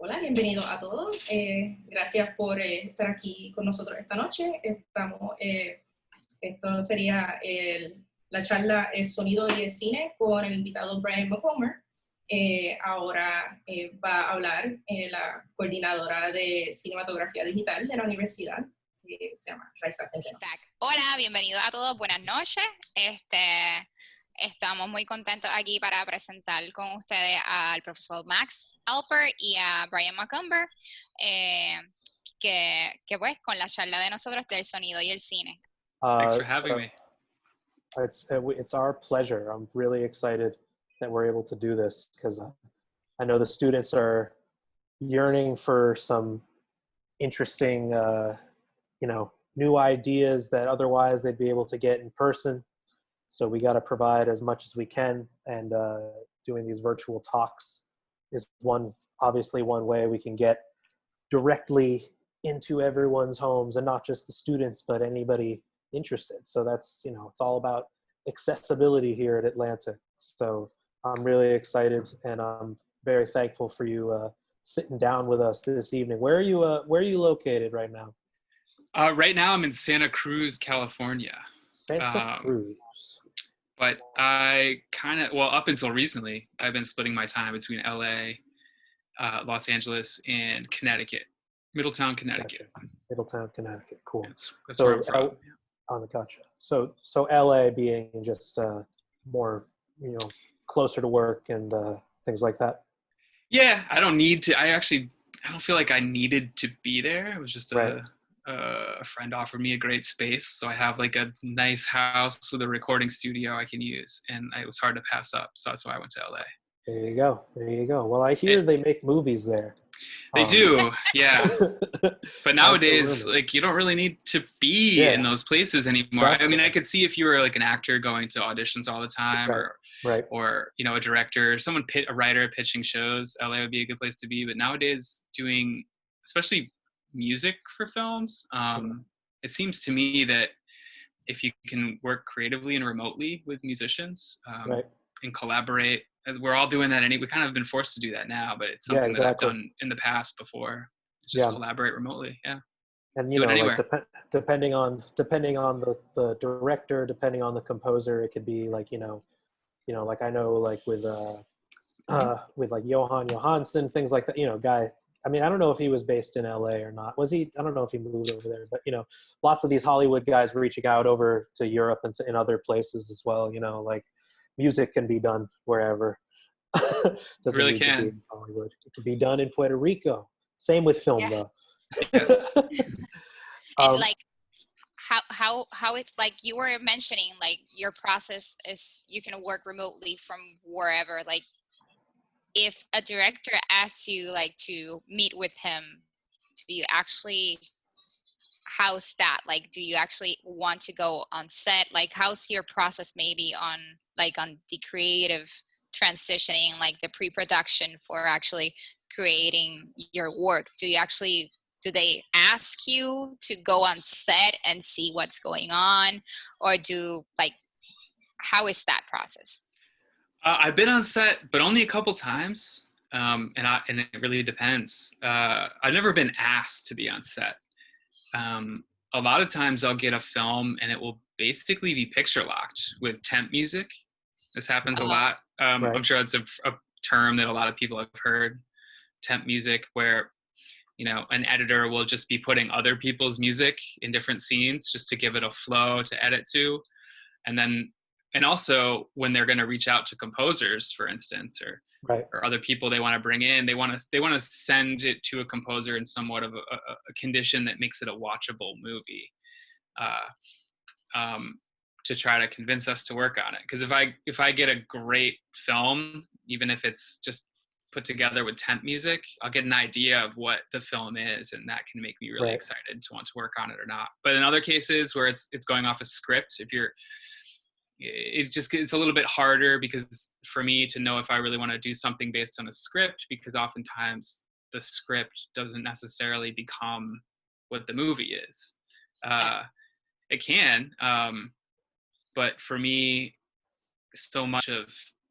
Hola, bienvenidos a todos. Gracias por estar aquí con nosotros esta noche. Esto sería la charla El Sonido y el Cine con el invitado Brian McOmber. Ahora va a hablar la coordinadora de cinematografía digital de la universidad, que se llama Raiza Centeno. Hola, bienvenidos a todos, buenas noches. Estamos muy contentos aquí para presentar con ustedes al profesor Max Alper y a Brian McOmber, que pues con la charla de nosotros del sonido y el cine. Thanks for having me. It's our pleasure. I'm really excited that we're able to do this because I know the students are yearning for some interesting, new ideas that otherwise they'd be able to get in person. So we got to provide as much as we can, and doing these virtual talks is obviously one way we can get directly into everyone's homes, and not just the students, but anybody interested. So that's, it's all about accessibility here at Atlantic. So I'm really excited, and I'm very thankful for you sitting down with us this evening. Where are you located right now? Right now I'm in Santa Cruz, California. Santa Cruz. But I up until recently, I've been splitting my time between LA, Los Angeles, and Connecticut, Middletown, Connecticut. Gotcha. Middletown, Connecticut. Cool. That's where I'm from. Gotcha. So LA being just more, closer to work and things like that. Yeah, I don't feel like I needed to be there. It was just a friend offered me a great space, so I have like a nice house with a recording studio I can use, and it was hard to pass up, so that's why I went to LA. There you go. Well, I hear they make movies there. They do, yeah. But nowadays, like, you don't really need to be in those places anymore. Exactly. I mean, I could see if you were like an actor going to auditions all the time, or a director, a writer pitching shows, LA would be a good place to be. But nowadays, doing especially music for films, it seems to me that if you can work creatively and remotely with musicians and collaborate, we're all doing that. We kind of been forced to do that now, but it's something that I've done in the past before. Just collaborate remotely. Yeah. And like depending on the director, depending on the composer, it could be like, like I know, like with like Johan Johansson, things like that, guy. I mean, I don't know if he was based in LA or not. Was he? I don't know if he moved over there, but lots of these Hollywood guys reaching out over to Europe and in other places as well. Like music can be done wherever. Doesn't really can. To be in Hollywood. It can be done in Puerto Rico. Same with film, though. Yes. And like how it's like you were mentioning, like your process is you can work remotely from wherever. Like if a director asks you like to meet with him, do you actually, how's that? Like, do you actually want to go on set? Like, how's your process maybe on the creative transitioning, like the pre-production for actually creating your work? Do they ask you to go on set and see what's going on? Or how is that process? I've been on set, but only a couple times. And it really depends. I've never been asked to be on set. A lot of times I'll get a film and it will basically be picture locked with temp music. This happens a lot. I'm sure it's a term that a lot of people have heard, temp music, where, an editor will just be putting other people's music in different scenes just to give it a flow to edit to. And also when they're going to reach out to composers, for instance, or other people they want to bring in, they want to send it to a composer in somewhat of a condition that makes it a watchable movie, to try to convince us to work on it. Because if I get a great film, even if it's just put together with temp music, I'll get an idea of what the film is, and that can make me really excited to want to work on it or not. But in other cases where it's going off a script, it's a little bit harder, because for me to know if I really want to do something based on a script, because oftentimes the script doesn't necessarily become what the movie is. It can, but for me, so much of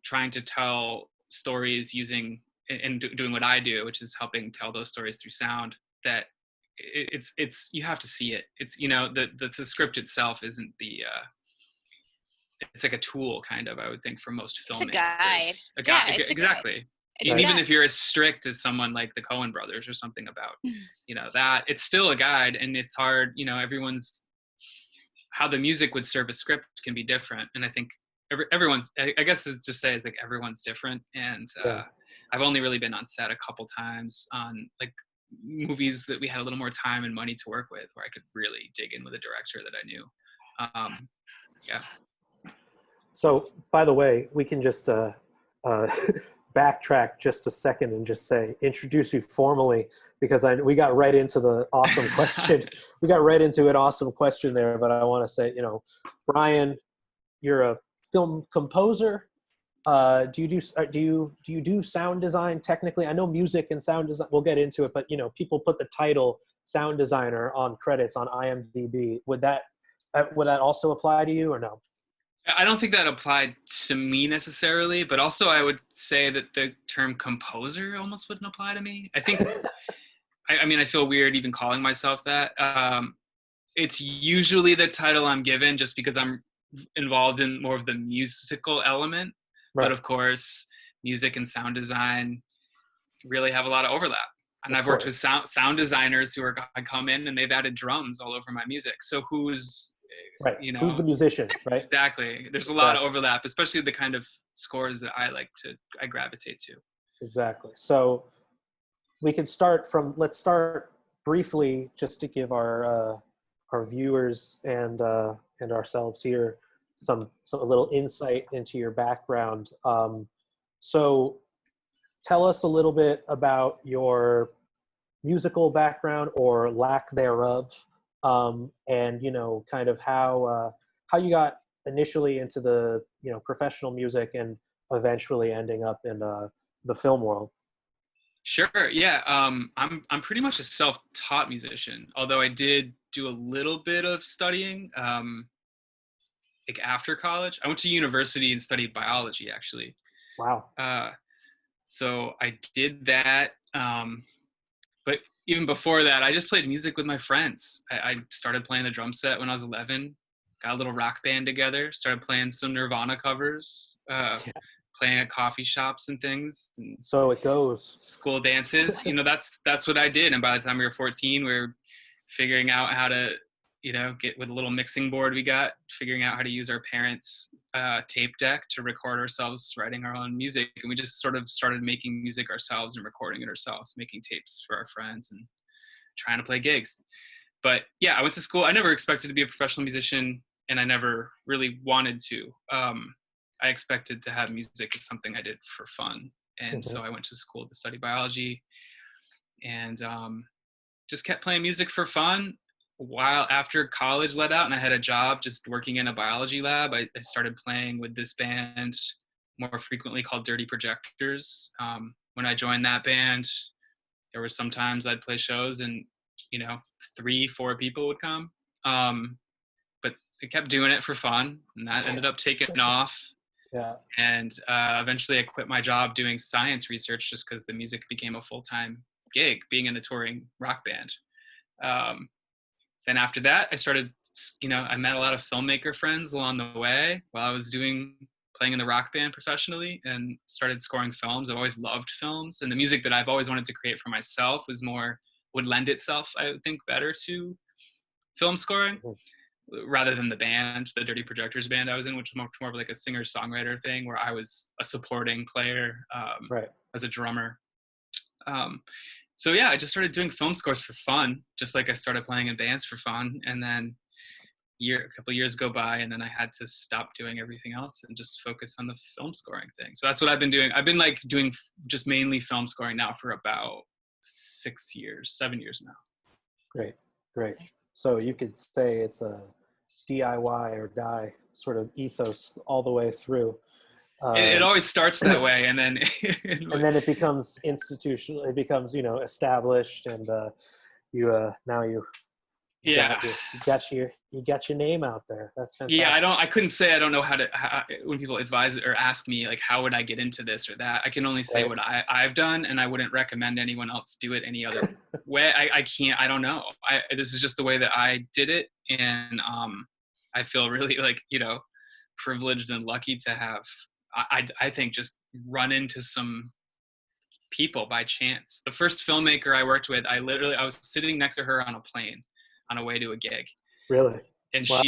trying to tell stories using doing what I do, which is helping tell those stories through sound, that it's you have to see it. It's, you know, the script itself isn't it's like a tool, kind of, I would think, for most filmmakers. It's a guide. It's exactly. It's Even if you're as strict as someone like the Coen brothers or something about, you know, that, it's still a guide, and it's hard, you know, how the music would serve a script can be different. And I think everyone's, I guess is just say is like everyone's different. And I've only really been on set a couple times on like movies that we had a little more time and money to work with, where I could really dig in with a director that I knew. So, by the way, we can just backtrack just a second and just say, introduce you formally, because we got right into the awesome question. We got right into an awesome question there, but I want to say, you know, Brian, you're a film composer. Do you do sound design technically? I know music and sound design, we'll get into it, but you know, people put the title sound designer on credits on IMDb. Would that also apply to you, or no? I don't think that applied to me necessarily, but also I would say that the term composer almost wouldn't apply to me. I think, I mean, I feel weird even calling myself that. It's usually the title I'm given just because I'm involved in more of the musical element. Right. But of course, music and sound design really have a lot of overlap. And I've worked with sound designers who come in and they've added drums all over my music. So who's, right, you know, who's the musician, right? Exactly. There's a lot of overlap, especially the kind of scores that I gravitate to. Exactly. So we can let's start briefly, just to give our viewers and ourselves here a little insight into your background. So tell us a little bit about your musical background or lack thereof. And, you know, kind of how you got initially into the, you know, professional music and eventually ending up in the film world. Sure. Yeah. I'm pretty much a self-taught musician, although I did do a little bit of studying, like after college. I went to university and studied biology, actually. Wow. So I did that. But even before that, I just played music with my friends. I started playing the drum set when I was 11, got a little rock band together, started playing some Nirvana covers, playing at coffee shops and things. And so it goes. School dances, you know, that's what I did. And by the time we were 14, we were figuring out how to, you know, get with a little mixing board we got, figuring out how to use our parents' tape deck to record ourselves writing our own music. And we just sort of started making music ourselves and recording it ourselves, making tapes for our friends and trying to play gigs. But yeah, I went to school. I never expected to be a professional musician, and I never really wanted to. I expected to have music as something I did for fun. And so I went to school to study biology and just kept playing music for fun. While after college let out and I had a job just working in a biology lab, I started playing with this band more frequently called Dirty Projectors. When I joined that band, there were sometimes I'd play shows and, you know, 3-4 people would come. But I kept doing it for fun, and that ended up taking off. Yeah. And eventually I quit my job doing science research just because the music became a full-time gig, being in the touring rock band. Then after that, I started, you know, I met a lot of filmmaker friends along the way while I was playing in the rock band professionally, and started scoring films. I've always loved films, and the music that I've always wanted to create for myself would lend itself, I would think, better to film scoring rather than the band, the Dirty Projectors band I was in, which was more of like a singer-songwriter thing where I was a supporting player as a drummer. So yeah, I just started doing film scores for fun, just like I started playing in bands for fun. And then a couple of years go by, and then I had to stop doing everything else and just focus on the film scoring thing. So that's what I've been doing. I've been like doing just mainly film scoring now for about 7 years now. Great. So you could say it's a DIY or die sort of ethos all the way through. It always starts that way, and then it becomes institutional. It becomes, you know, established, and you got you got your name out there. That's fantastic. Yeah, I couldn't say I don't know how when people advise or ask me like how would I get into this or that, I can only say what I've done, and I wouldn't recommend anyone else do it any other way. I don't know. This is just the way that I did it, and I feel really like, privileged and lucky to have, I think, just run into some people by chance. The first filmmaker I worked with, I was sitting next to her on a plane on a way to a gig. Really? And wow.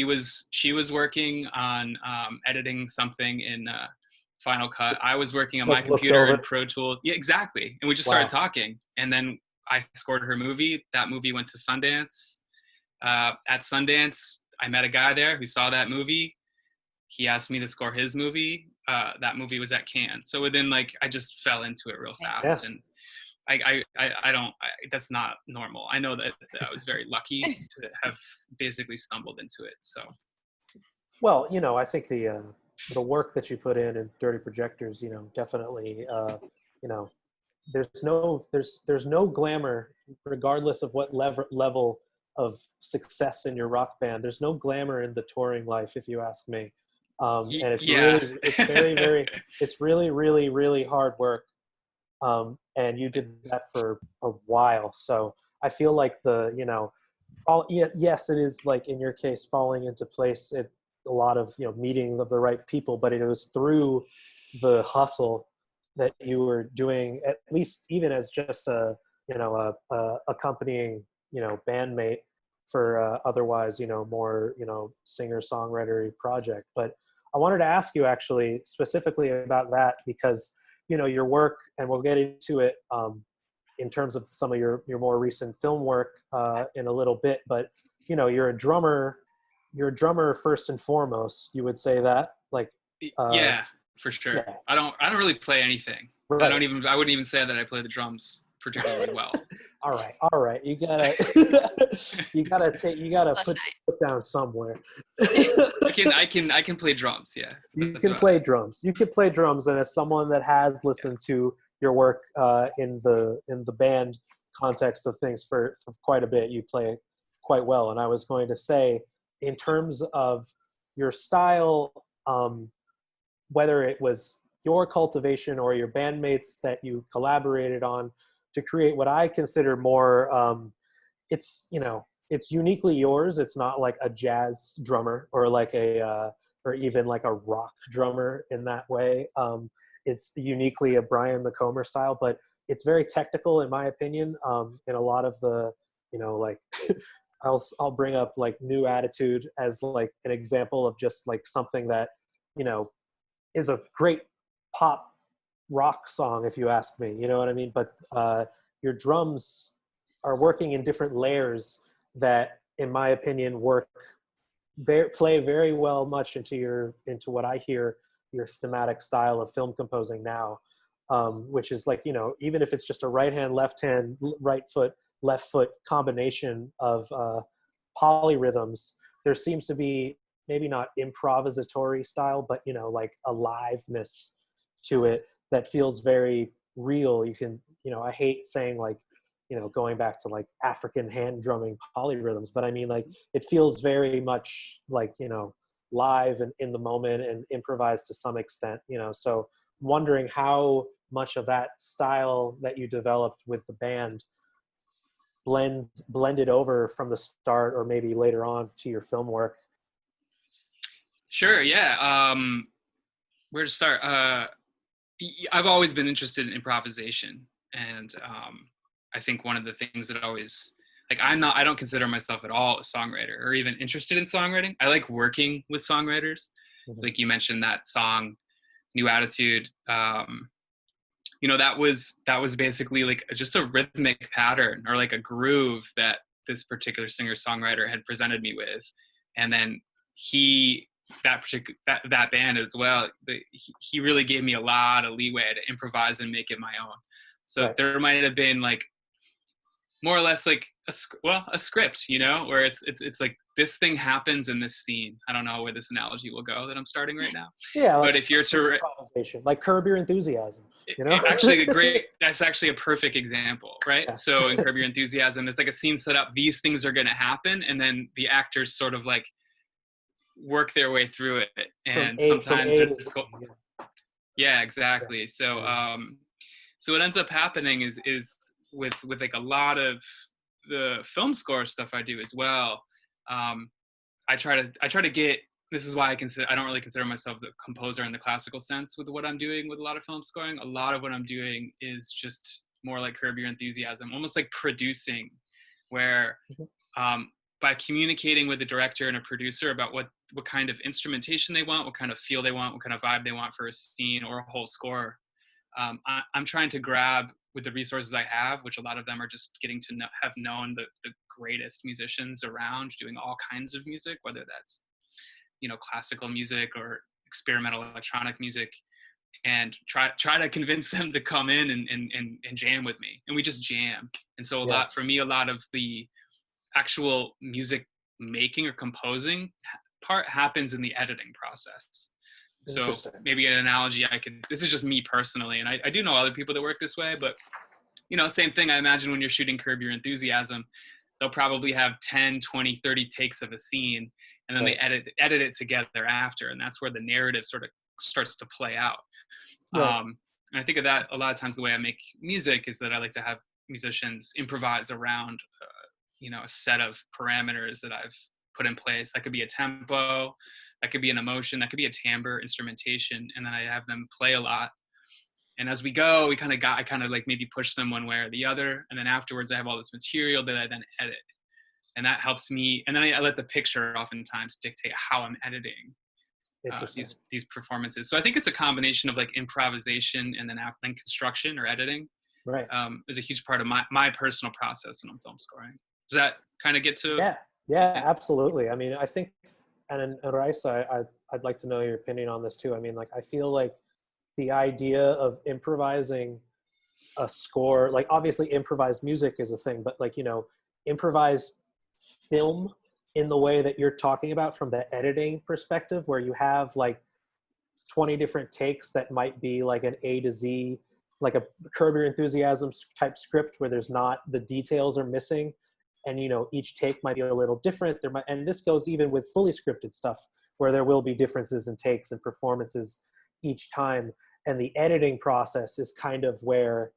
she was working on editing something in Final Cut. I was working on my computer in Pro Tools. Yeah, exactly. And we just started talking. And then I scored her movie. That movie went to Sundance. At Sundance, I met a guy there who saw that movie. He asked me to score his movie. That movie was at Cannes. So within I just fell into it real fast. Yeah. And that's not normal. I know that I was very lucky to have basically stumbled into it. So, well, I think the work that you put in Dirty Projectors, definitely, there's no glamour, regardless of what level of success in your rock band. There's no glamour in the touring life, if you ask me. And it's really, really, really hard work. And you did that for a while. So I feel like yes, it is like in your case, falling into place, a lot of, meeting of the right people, but it was through the hustle that you were doing, at least even as just a accompanying, bandmate for otherwise, more, singer-songwriter project. But I wanted to ask you actually specifically about that because, your work, and we'll get into it in terms of some of your more recent film work in a little bit, but, you're a drummer first and foremost, you would say that? Yeah, for sure. Yeah. I don't really play anything. Right. I wouldn't even say that I play the drums particularly well. All right. You gotta put your foot down somewhere. I can play drums. Yeah. You can play drums. And as someone that has listened to your work in the band context of things for quite a bit, you play quite well. And I was going to say, in terms of your style, whether it was your cultivation or your bandmates that you collaborated on to create what I consider more, it's uniquely yours. It's not like a jazz drummer or or even like a rock drummer in that way. It's uniquely a Brian McOmber style, but it's very technical in my opinion. In a lot of the, I'll bring up New Attitude as an example of just something that, is a great pop rock song, if you ask me, you know what I mean? But your drums are working in different layers that, in my opinion, play very well much into what I hear your thematic style of film composing now, which is even if it's just a right hand, left hand, right foot, left foot combination of polyrhythms, there seems to be maybe not improvisatory style, but aliveness to it that feels very real. You can, I hate saying going back to African hand drumming polyrhythms, but I mean it feels very much live and in the moment and improvised to some extent, so wondering how much of that style that you developed with the band blended over from the start or maybe later on to your film work. Sure. Yeah. Where to start? I've always been interested in improvisation, and I think one of the things that always I don't consider myself at all a songwriter or even interested in songwriting. I like working with songwriters. Mm-hmm. Like you mentioned that song, New Attitude. That was basically just a rhythmic pattern or a groove that this particular singer-songwriter had presented me with, and then that band as well, he really gave me a lot of leeway to improvise and make it my own. So right. There might have been more or less a script, where it's this thing happens in this scene. I don't know where this analogy will go that I'm starting right now. Yeah, but if you're to improvisation, like Curb Your Enthusiasm, you know? That's actually a perfect example, right? Yeah. So in Curb Your Enthusiasm, it's like a scene set up, these things are going to happen, and then the actors sort of like work their way through it, and sometimes it's cool. Yeah, exactly. Yeah. So so what ends up happening is with like a lot of the film score stuff I do as well, I try to get, this is why I don't really consider myself the composer in the classical sense with what I'm doing with a lot of film scoring. A lot of what I'm doing is just more like Curb Your Enthusiasm, almost like producing, where by communicating with the director and a producer about what kind of instrumentation they want, what kind of feel they want, what kind of vibe they want for a scene or a whole score, I'm trying to grab with the resources I have, which a lot of them are just getting to have known the greatest musicians around doing all kinds of music, whether that's, you know, classical music or experimental electronic music, and try to convince them to come in and jam with me. And we just jam. And so for me, a lot of the actual music making or composing part happens in the editing process. So maybe an analogy this is just me personally, and I do know other people that work this way, but, you know, same thing. I imagine when you're shooting Curb Your Enthusiasm, they'll probably have 10, 20, 30 takes of a scene, and then they edit it together after, and that's where the narrative sort of starts to play out. And I think of that a lot of times. The way I make music is that I like to have musicians improvise around you know, a set of parameters that I've put in place. That could be a tempo, that could be an emotion, that could be a timbre, instrumentation, and then I have them play a lot. And as we go, I kind of like maybe push them one way or the other, and then afterwards I have all this material that I then edit, and that helps me. And then I let the picture oftentimes dictate how I'm editing these performances. So I think it's a combination of like improvisation and then construction or editing. Right. Is a huge part of my personal process when I'm film scoring. Does that kind of get to? Yeah, absolutely. I mean, I think, and Raisa, I'd like to know your opinion on this too. I mean, like, I feel like the idea of improvising a score, like obviously improvised music is a thing, but like, you know, improvised film in the way that you're talking about from the editing perspective, where you have like 20 different takes that might be like an A to Z, like a Curb Your Enthusiasm type script where there's not, the details are missing. And, you know, each take might be a little different. And this goes even with fully scripted stuff where there will be differences in takes and performances each time. And the editing process is kind of where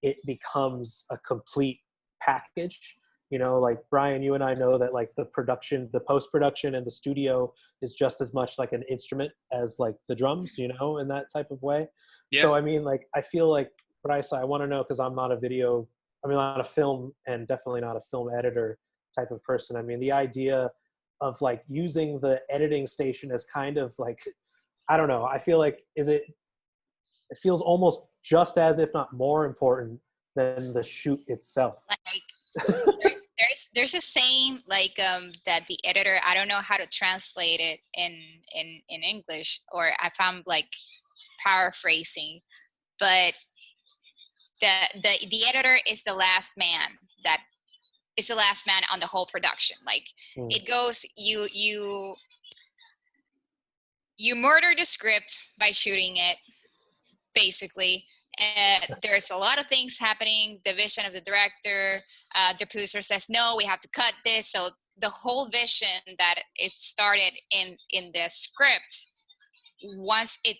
it becomes a complete package. You know, like Brian, you and I know that like the production, the post-production and the studio is just as much like an instrument as like the drums, you know, in that type of way. Yeah. So, I mean, like, I feel like, Bryce, I want to know, because I'm not a film and definitely not a film editor type of person. I mean, the idea of like using the editing station as kind of like, I don't know, I feel like, it feels almost just as, if not more important than the shoot itself. Like, there's a saying like that the editor, I don't know how to translate it in English, or if I'm like paraphrasing, but the editor is the last man on the whole production. Like it goes, you murder the script by shooting it, basically. There's a lot of things happening. The vision of the director, the producer says, no, we have to cut this. So the whole vision that it started in the script, once it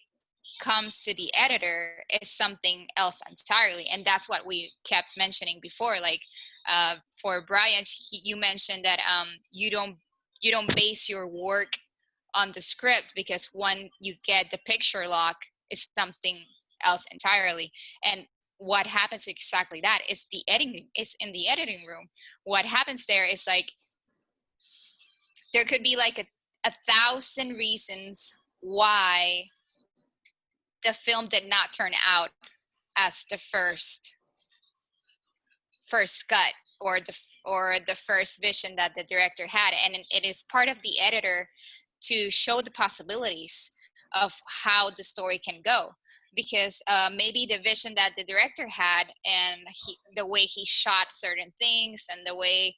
comes to the editor, is something else entirely. And that's what we kept mentioning before. Like for Brian, you mentioned that you don't base your work on the script, because when you get the picture lock, it's something else entirely. And what happens exactly that is in the editing room. What happens there is like there could be like a 1,000 reasons why the film did not turn out as the first cut or the first vision that the director had. And it is part of the editor to show the possibilities of how the story can go. Because maybe the vision that the director had and the way he shot certain things and the way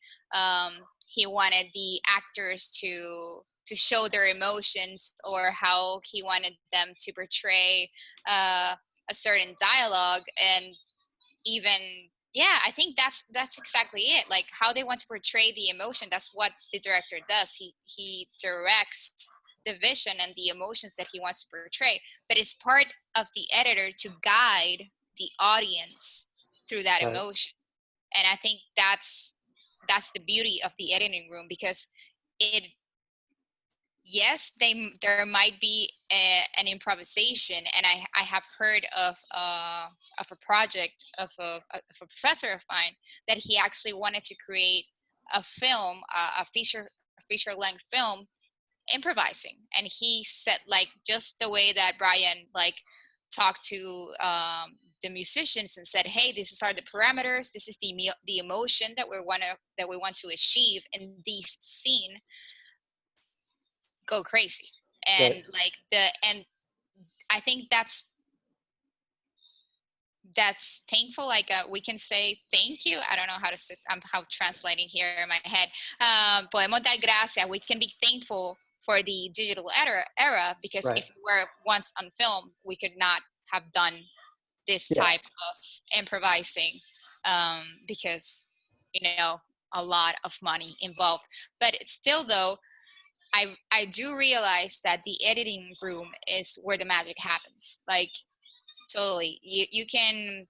he wanted the actors to show their emotions, or how he wanted them to portray a certain dialogue. And even, yeah, I think that's exactly it. Like how they want to portray the emotion, that's what the director does. He directs the vision and the emotions that he wants to portray, but it's part of the editor to guide the audience through that emotion. And I think that's the beauty of the editing room, because there might be an improvisation. And I have heard of a project of a professor of mine, that he actually wanted to create a film, a feature length film, improvising. And he said, like, just the way that Brian like talked to the musicians and said, hey, these are the parameters, this is the emotion that we want to achieve in this scene, go crazy. And and I think that's thankful. Like we can say thank you. I don't know how to say, I'm translating here in my head. Podemos dar gracias. We can be thankful for the digital era, because if we were once on film, we could not have done this type of improvising, because a lot of money involved. But it's still, though, I do realize that the editing room is where the magic happens. Like, totally. You can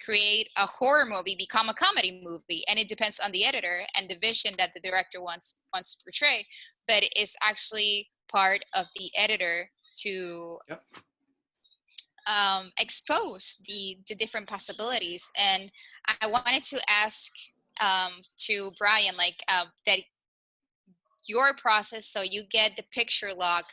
create a horror movie become a comedy movie, and it depends on the editor and the vision that the director wants to portray. But it's actually part of the editor to expose the different possibilities. And I wanted to ask to Brian, like that your process, so you get the picture log,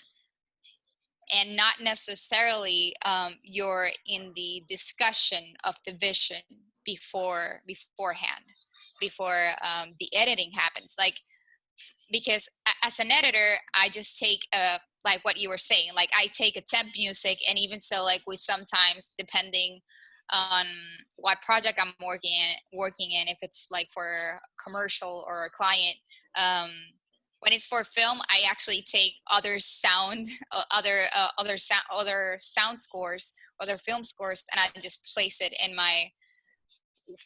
and not necessarily you're in the discussion of the vision beforehand, before the editing happens. Like, because as an editor, I just take like what you were saying, like I take a temp music, and even so, like we sometimes, depending on what project I'm working in, if it's like for a commercial or a client, when it's for film, I actually take other sound scores, other film scores, and I just place it in my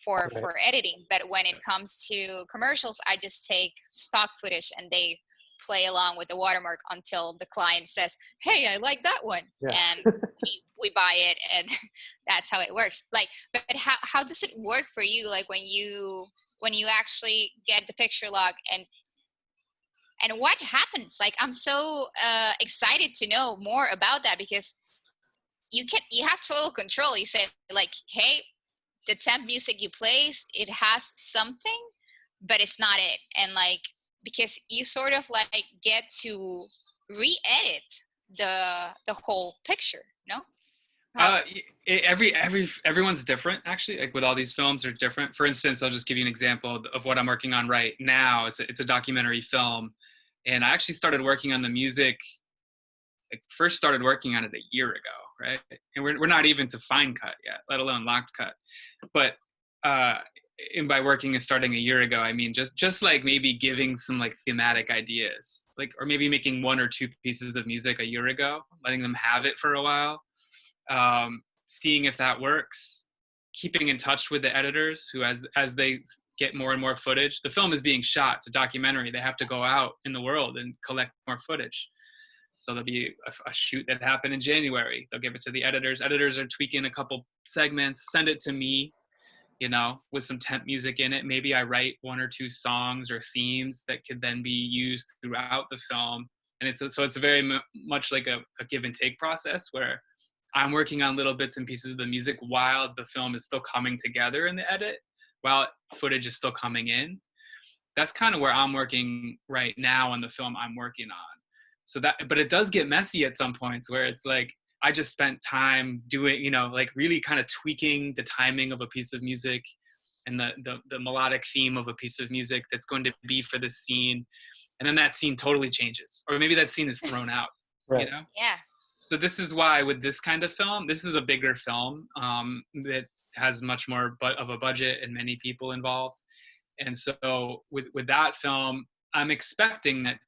for editing. But when it comes to commercials, I just take stock footage, and they play along with the watermark until the client says, hey, I like that one. And we buy it, and that's how it works. Like, but how does it work for you? Like when you actually get the picture log, and what happens? Like, I'm so excited to know more about that, because you have total control. You say, like, hey, the temp music you place, it has something, but it's not it. And like, because you sort of like get to re-edit the whole picture, no? Everyone's different, actually. Like with all these films are different. For instance, I'll just give you an example of what I'm working on right now. It's a documentary film, and I actually started working on the music. First started working on it a year ago, right? And we're not even to fine cut yet, let alone locked cut. But and by working and starting a year ago, I mean just like maybe giving some like thematic ideas, like, or maybe making 1 or 2 pieces of music a year ago, letting them have it for a while, seeing if that works, keeping in touch with the editors who, as they get more and more footage, the film is being shot, it's a documentary, they have to go out in the world and collect more footage. So there'll be a shoot that happened in January. They'll give it to the editors. Editors are tweaking a couple segments, send it to me, with some temp music in it. Maybe I write 1 or 2 songs or themes that could then be used throughout the film. And it's very much like a give and take process, where I'm working on little bits and pieces of the music while the film is still coming together in the edit, while footage is still coming in. That's kind of where I'm working right now on the film I'm working on. So but it does get messy at some points, where it's like, I just spent time doing, like really kind of tweaking the timing of a piece of music and the melodic theme of a piece of music that's going to be for this scene. And then that scene totally changes, or maybe that scene is thrown out, Right. Yeah. So this is why with this kind of film, this is a bigger film that has much more of a budget and many people involved. And so with that film, I'm expecting that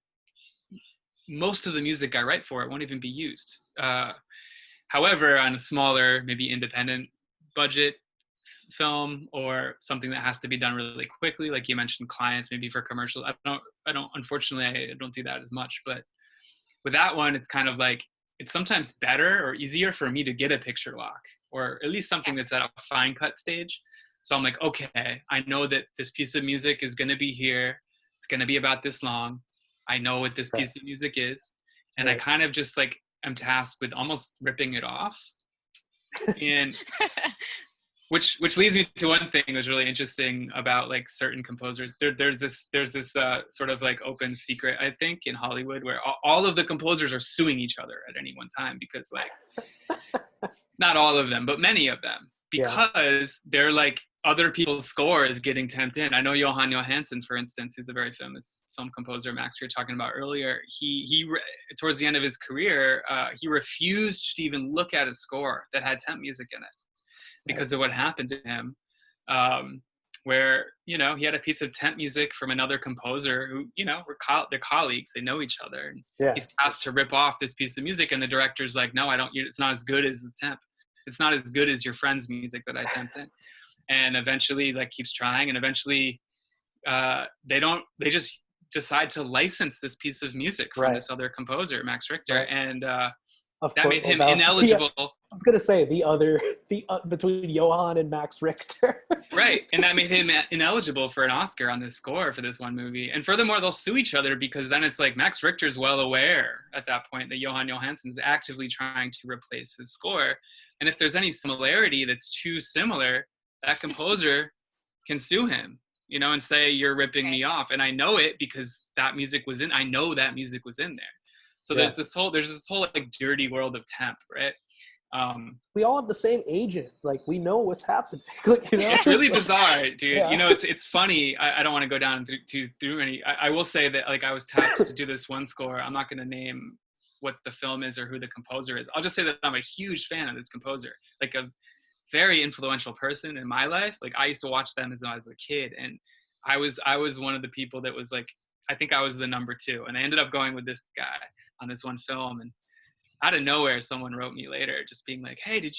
most of the music I write for it won't even be used. However, on a smaller, maybe independent budget film, or something that has to be done really quickly, like you mentioned, clients maybe for commercials, I don't unfortunately, I don't do that as much. But with that one, it's kind of like, it's sometimes better or easier for me to get a picture lock, or at least something that's at a fine cut stage. So I'm like, okay, I know that this piece of music is going to be here. It's going to be about this long. I know what this piece of music is. And I kind of just like, I'm tasked with almost ripping it off. And which leads me to one thing that was really interesting about like certain composers. There's this sort of like open secret, I think, in Hollywood, where all of the composers are suing each other at any one time, because like, not all of them, but many of them, because they're like, other people's score is getting tempted in. I know Johan Johansson, for instance, who's a very famous film composer, Max, we were talking about earlier. He towards the end of his career, he refused to even look at a score that had temp music in it, because of what happened to him, where, you know, he had a piece of temp music from another composer who, you know, they're colleagues, they know each other. And he's asked to rip off this piece of music, and the director's like, no, it's not as good as the temp. It's not as good as your friend's music that I temped in. And eventually, like, keeps trying, and eventually they just decide to license this piece of music from this other composer, Max Richter. And that made him ineligible. I was going to say between Johan and Max Richter. Right. And that made him ineligible for an Oscar on this score for this one movie. And furthermore, they'll sue each other, because then it's like Max Richter's well aware at that point that Johan Johansson is actively trying to replace his score. And if there's any similarity that's too similar, that composer can sue him, you know, and say, you're ripping me off. And I know it because I know that music was in there. So there's this whole like dirty world of temp, right? We all have the same agent. Like, we know what's happening. Like, you know? It's really bizarre, dude. You know, it's funny. I don't want to go down through many. I will say that, like, I was tasked to do this one score. I'm not going to name what the film is or who the composer is. I'll just say that I'm a huge fan of this composer, like a very influential person in my life. Like, I used to watch them as I was a kid, and I was one of the people that was like, I think I was the number 2, and I ended up going with this guy on this one film. And out of nowhere, someone wrote me later just being like, hey,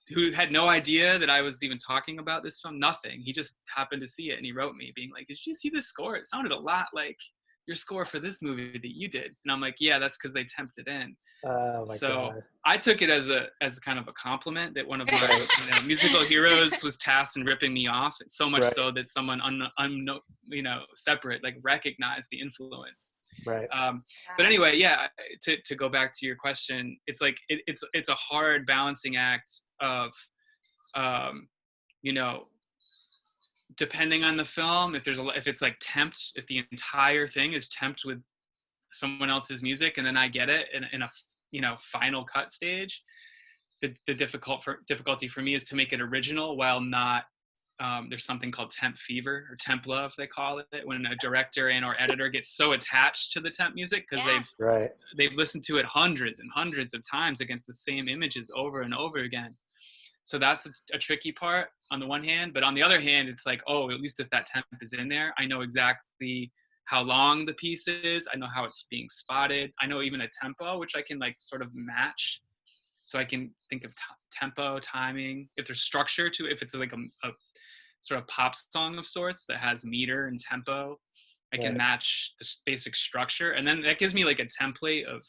who had no idea that I was even talking about this film? Nothing. He just happened to see it, and he wrote me being like, did you see this score? It sounded a lot like your score for this movie that you did. And I'm like, yeah, that's because they temped it in. Oh my God. I took it as kind of a compliment that one of my musical heroes was tasked in ripping me off, so much so that someone separate, like, recognized the influence. Right. But anyway, to go back to your question, it's like it's a hard balancing act of depending on the film, if it's like temped, if the entire thing is temped with someone else's music, and then I get it in a final cut stage, the difficulty for me is to make it original while not there's something called temp fever, or temp love, they call it, when a director and or editor gets so attached to the temp music because they've listened to it hundreds and hundreds of times against the same images over and over again. So that's a tricky part on the one hand, but on the other hand, it's like, oh, at least if that temp is in there, I know exactly how long the piece is. I know how it's being spotted. I know even a tempo, which I can like sort of match. So I can think of tempo, timing, if there's structure to it, if it's like a sort of pop song of sorts that has meter and tempo, I can match the basic structure. And then that gives me like a template of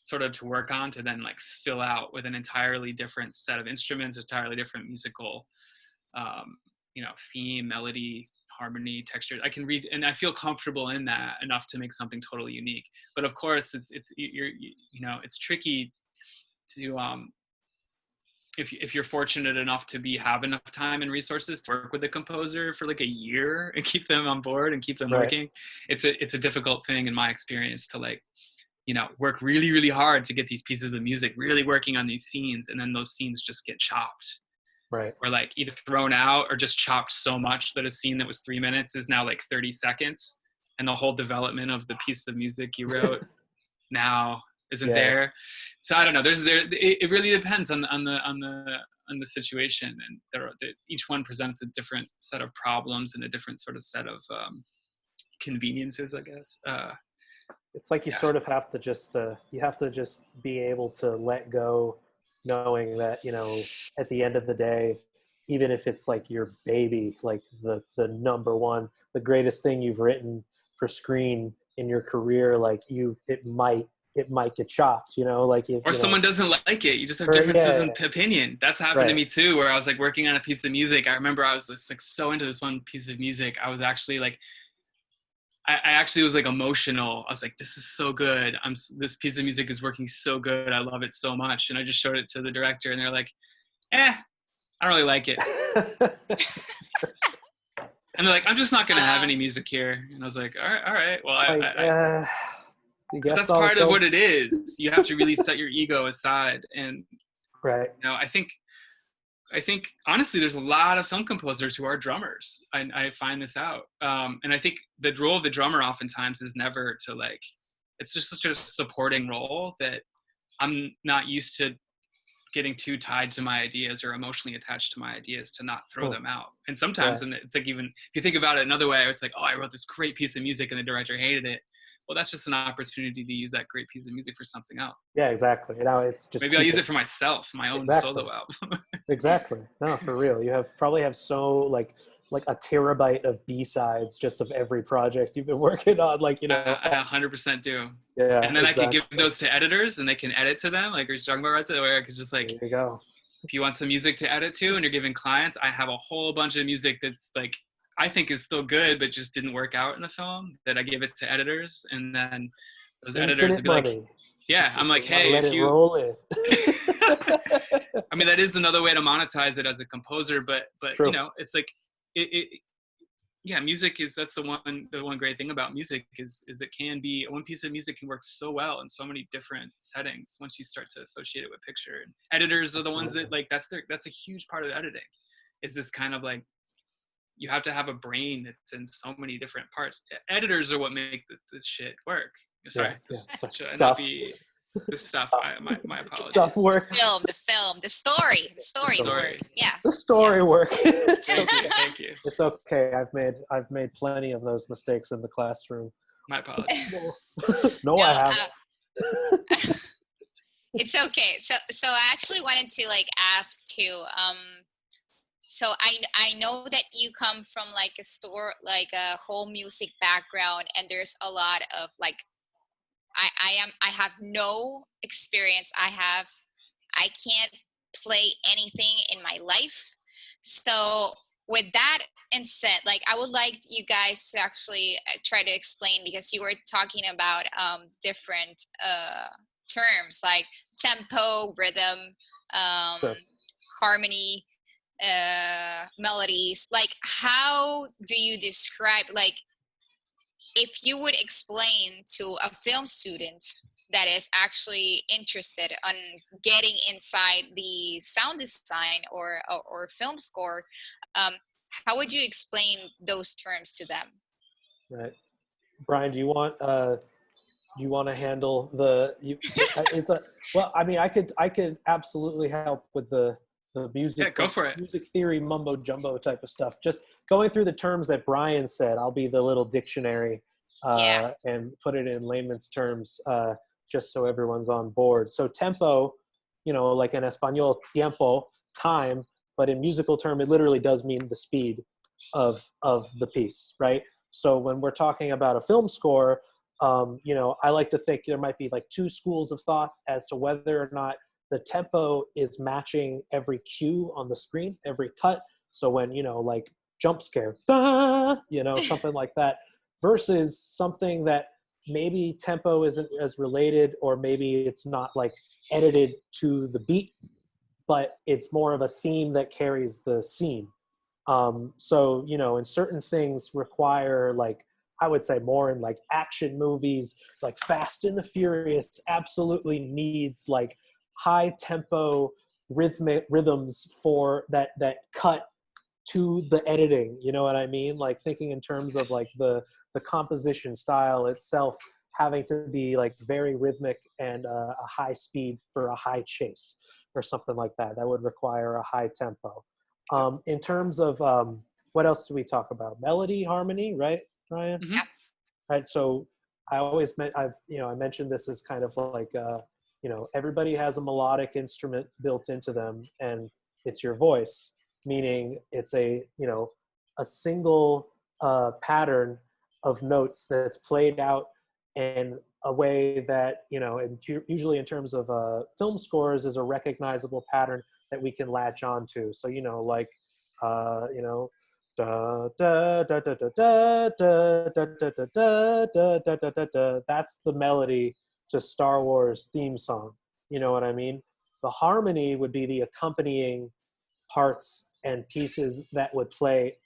sort of to work on, to then like fill out with an entirely different set of instruments, entirely different musical, theme, melody, harmony, texture. I can read, and I feel comfortable in that enough to make something totally unique. But of course, it's tricky to if you're fortunate enough to have enough time and resources to work with a composer for like a year and keep them on board and keep them working. It's a difficult thing in my experience to work really, really hard to get these pieces of music really working on these scenes, and then those scenes just get chopped. Right. Or like either thrown out or just chopped so much that a scene that was 3 minutes is now like 30 seconds, and the whole development of the piece of music you wrote now isn't there. So I don't know. It really depends on the situation, and each one presents a different set of problems and a different sort of set of conveniences, I guess. It's like you sort of have to just be able to let go, knowing that, you know, at the end of the day, even if it's like your baby, like the number one, the greatest thing you've written for screen in your career, like it might get chopped, you know, like if, or someone doesn't like it, you just have differences in opinion. That's happened to me too, where I was like working on a piece of music. I remember I was just like so into this one piece of music. I was actually like, I actually was like emotional. I was like, this is so good. This piece of music is working so good. I love it so much. And I just showed it to the director and they're like, I don't really like it. And they're like, I'm just not going to have any music here. And I was like, all right. Well, that's part of what it is. You have to really set your ego aside. And, you know, I think honestly, there's a lot of film composers who are drummers. I find this out. And I think the role of the drummer oftentimes is never to like, it's just such a supporting role that I'm not used to getting too tied to my ideas or emotionally attached to my ideas to not throw them out. And sometimes, and it's like, even if you think about it another way, it's like, oh, I wrote this great piece of music and the director hated it. Well, that's just an opportunity to use that great piece of music for something else. Yeah, exactly. Now it's just maybe I'll use it for myself, my own solo album. Exactly. No, for real. You probably have so like a terabyte of B-sides just of every project you've been working on. Like, you know, I 100% do. Yeah. And then I could give those to editors and they can edit to them. Like you're talking about, right? Where I could just like, there you go. If you want some music to edit to and you're giving clients, I have a whole bunch of music that's like, I think is still good, but just didn't work out in the film, that I give it to editors. And then those editors would be like, I'm like, hey, let it roll in. I mean, that is another way to monetize it as a composer, but you know, it's like, music is, that's the one great thing about music is it can be, one piece of music can work so well in so many different settings once you start to associate it with picture. And editors are the ones that like, that's a huge part of editing, is this kind of like, you have to have a brain that's in so many different parts. Editors are what make this shit work. Sorry, stuff. The stuff. My apologies. Stuff work. The film, the story work. Yeah. The story work. Thank you. It's okay. I've made plenty of those mistakes in the classroom. My apologies. No, I haven't. It's okay. So I actually wanted to like ask too. So I know that you come from like a whole music background, and there's a lot of like, I have no experience. I can't play anything in my life. So with that instead, like I would like you guys to actually try to explain, because you were talking about different terms like tempo, rhythm, harmony, melodies. Like, how do you describe, like, if you would explain to a film student that is actually interested on getting inside the sound design or film score, how would you explain those terms to them? Right. Brian, do you want to handle well, I mean, I could absolutely help with the music. Yeah, go for it. Music theory, mumbo jumbo type of stuff. Just going through the terms that Brian said, I'll be the little dictionary and put it in layman's terms, just so everyone's on board. So tempo, you know, like in Espanol, tiempo, time, but in musical term, it literally does mean the speed of the piece, right? So when we're talking about a film score, you know, I like to think there might be like two schools of thought as to whether or not the tempo is matching every cue on the screen, every cut. So when, you know, like jump scare, you know, something like that, versus something that maybe tempo isn't as related, or maybe it's not like edited to the beat, but it's more of a theme that carries the scene. So, you know, and certain things require, like, I would say more in like action movies, like Fast and the Furious absolutely needs like high tempo rhythms for that cut to the editing. You know what I mean? Like thinking in terms of like the composition style itself having to be like very rhythmic and a high speed for a high chase or something like that. That would require a high tempo. In terms of what else do we talk about? Melody, harmony, right, Ryan? Mm-hmm. right? So I always I mentioned this as kind of like, everybody has a melodic instrument built into them, and it's your voice, meaning it's a single pattern of notes that's played out in a way that, and usually in terms of film scores, is a recognizable pattern that we can latch on to. So, like, da da da da da da da da da da da da da da da. That's the melody to Star Wars theme song. You know what I mean? The harmony would be the accompanying parts and pieces that would play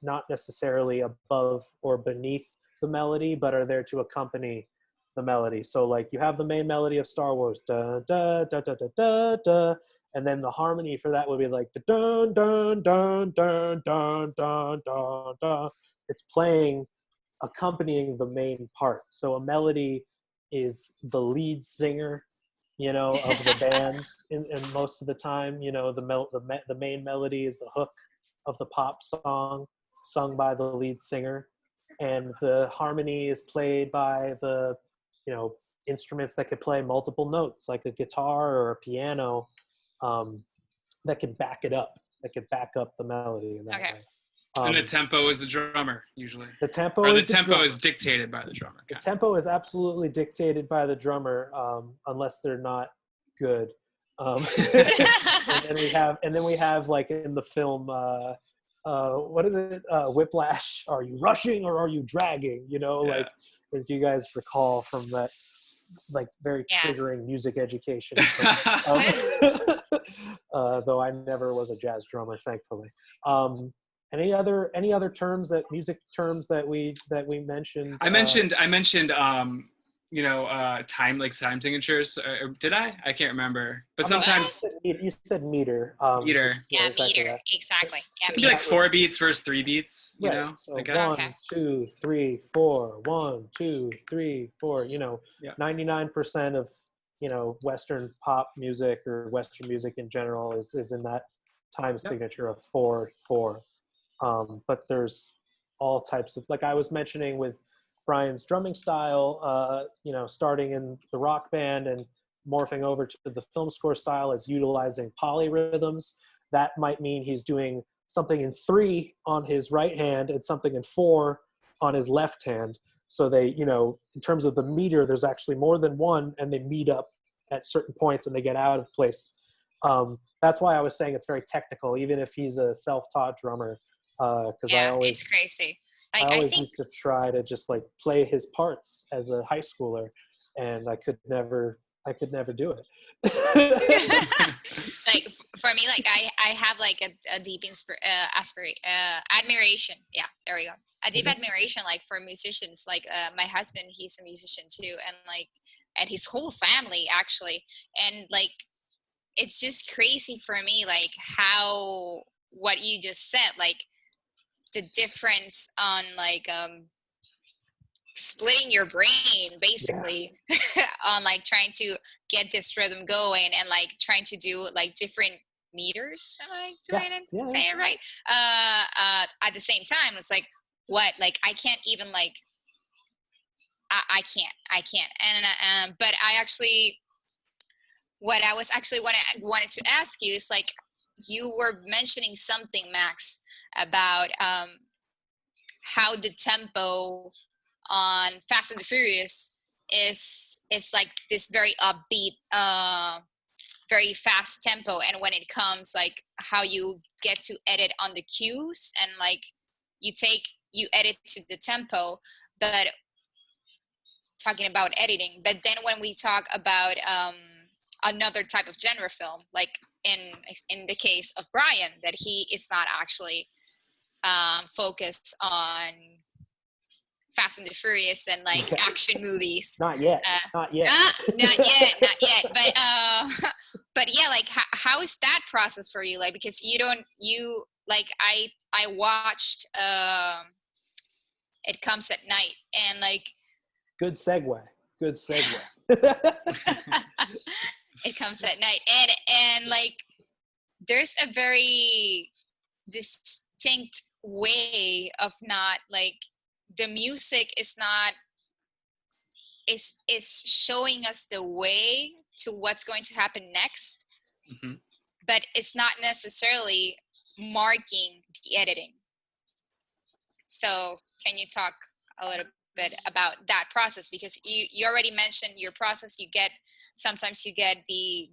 not necessarily above or beneath the melody, but are there to accompany the melody. So like you have the main melody of Star Wars, da da da da da da da, and then the harmony for that would be like the dun dun dun dun dun dun dun dun. It's playing, accompanying the main part. So a melody is the lead singer, of the band, and most of the time, the main melody is the hook of the pop song sung by the lead singer, and the harmony is played by the instruments that could play multiple notes, like a guitar or a piano, that could back it up, that could back up the melody in that way. And the tempo is the drummer usually. The tempo is dictated by the drummer. The tempo is absolutely dictated by the drummer, unless they're not good. And then we have like in the film, what is it? Whiplash. Are you rushing or are you dragging? Like if you guys recall from that, like very triggering music education. Though I never was a jazz drummer, thankfully. Any other terms music terms that we mentioned? I mentioned time, like time signatures. Did I? I can't remember. But sometimes you said meter. Meter. Yeah, meter. Exactly. Yeah, meter. Like 4 beats versus 3 beats. You know. So I guess. 1, 2, 3, 4. 1, 2, 3, 4. 99% of Western pop music or Western music in general is in that time signature of 4/4. But there's all types of, like I was mentioning with Brian's drumming style, starting in the rock band and morphing over to the film score style as utilizing polyrhythms. That might mean he's doing something in 3 on his right hand and something in 4 on his left hand. So they, in terms of the meter, there's actually more than one, and they meet up at certain points and they get out of place. That's why I was saying it's very technical, even if he's a self-taught drummer. It's crazy. Like, I think used to try to just like play his parts as a high schooler, and I could never do it. Like for me, like I have like a deep admiration. Yeah, there we go. A deep admiration, like for musicians. Like my husband, he's a musician too, and his whole family actually. And like, it's just crazy for me, like how what you just said, like the difference on like splitting your brain basically on like trying to get this rhythm going and like trying to do like different meters. Am I saying it right? At the same time, it's like what, like I can't even like I can't. And but I actually, what I was actually wanted to ask you is like, you were mentioning something, Max, about how the tempo on Fast and the Furious is like this very upbeat, very fast tempo, and when it comes like how you get to edit on the cues and like you edit to the tempo, but talking about editing. But then when we talk about another type of genre film, like in the case of Brian, that he is not actually focused on Fast and the Furious and like action movies. Not yet. Not yet. But yeah, like how is that process for you? Like, because I watched It Comes at Night, and like. Good segue. It Comes at Night, and like there's a very distinct way of not like the music is not, is showing us the way to what's going to happen next, but it's not necessarily marking the editing. So can you talk a little bit about that process? Because you already mentioned your process. Sometimes you get the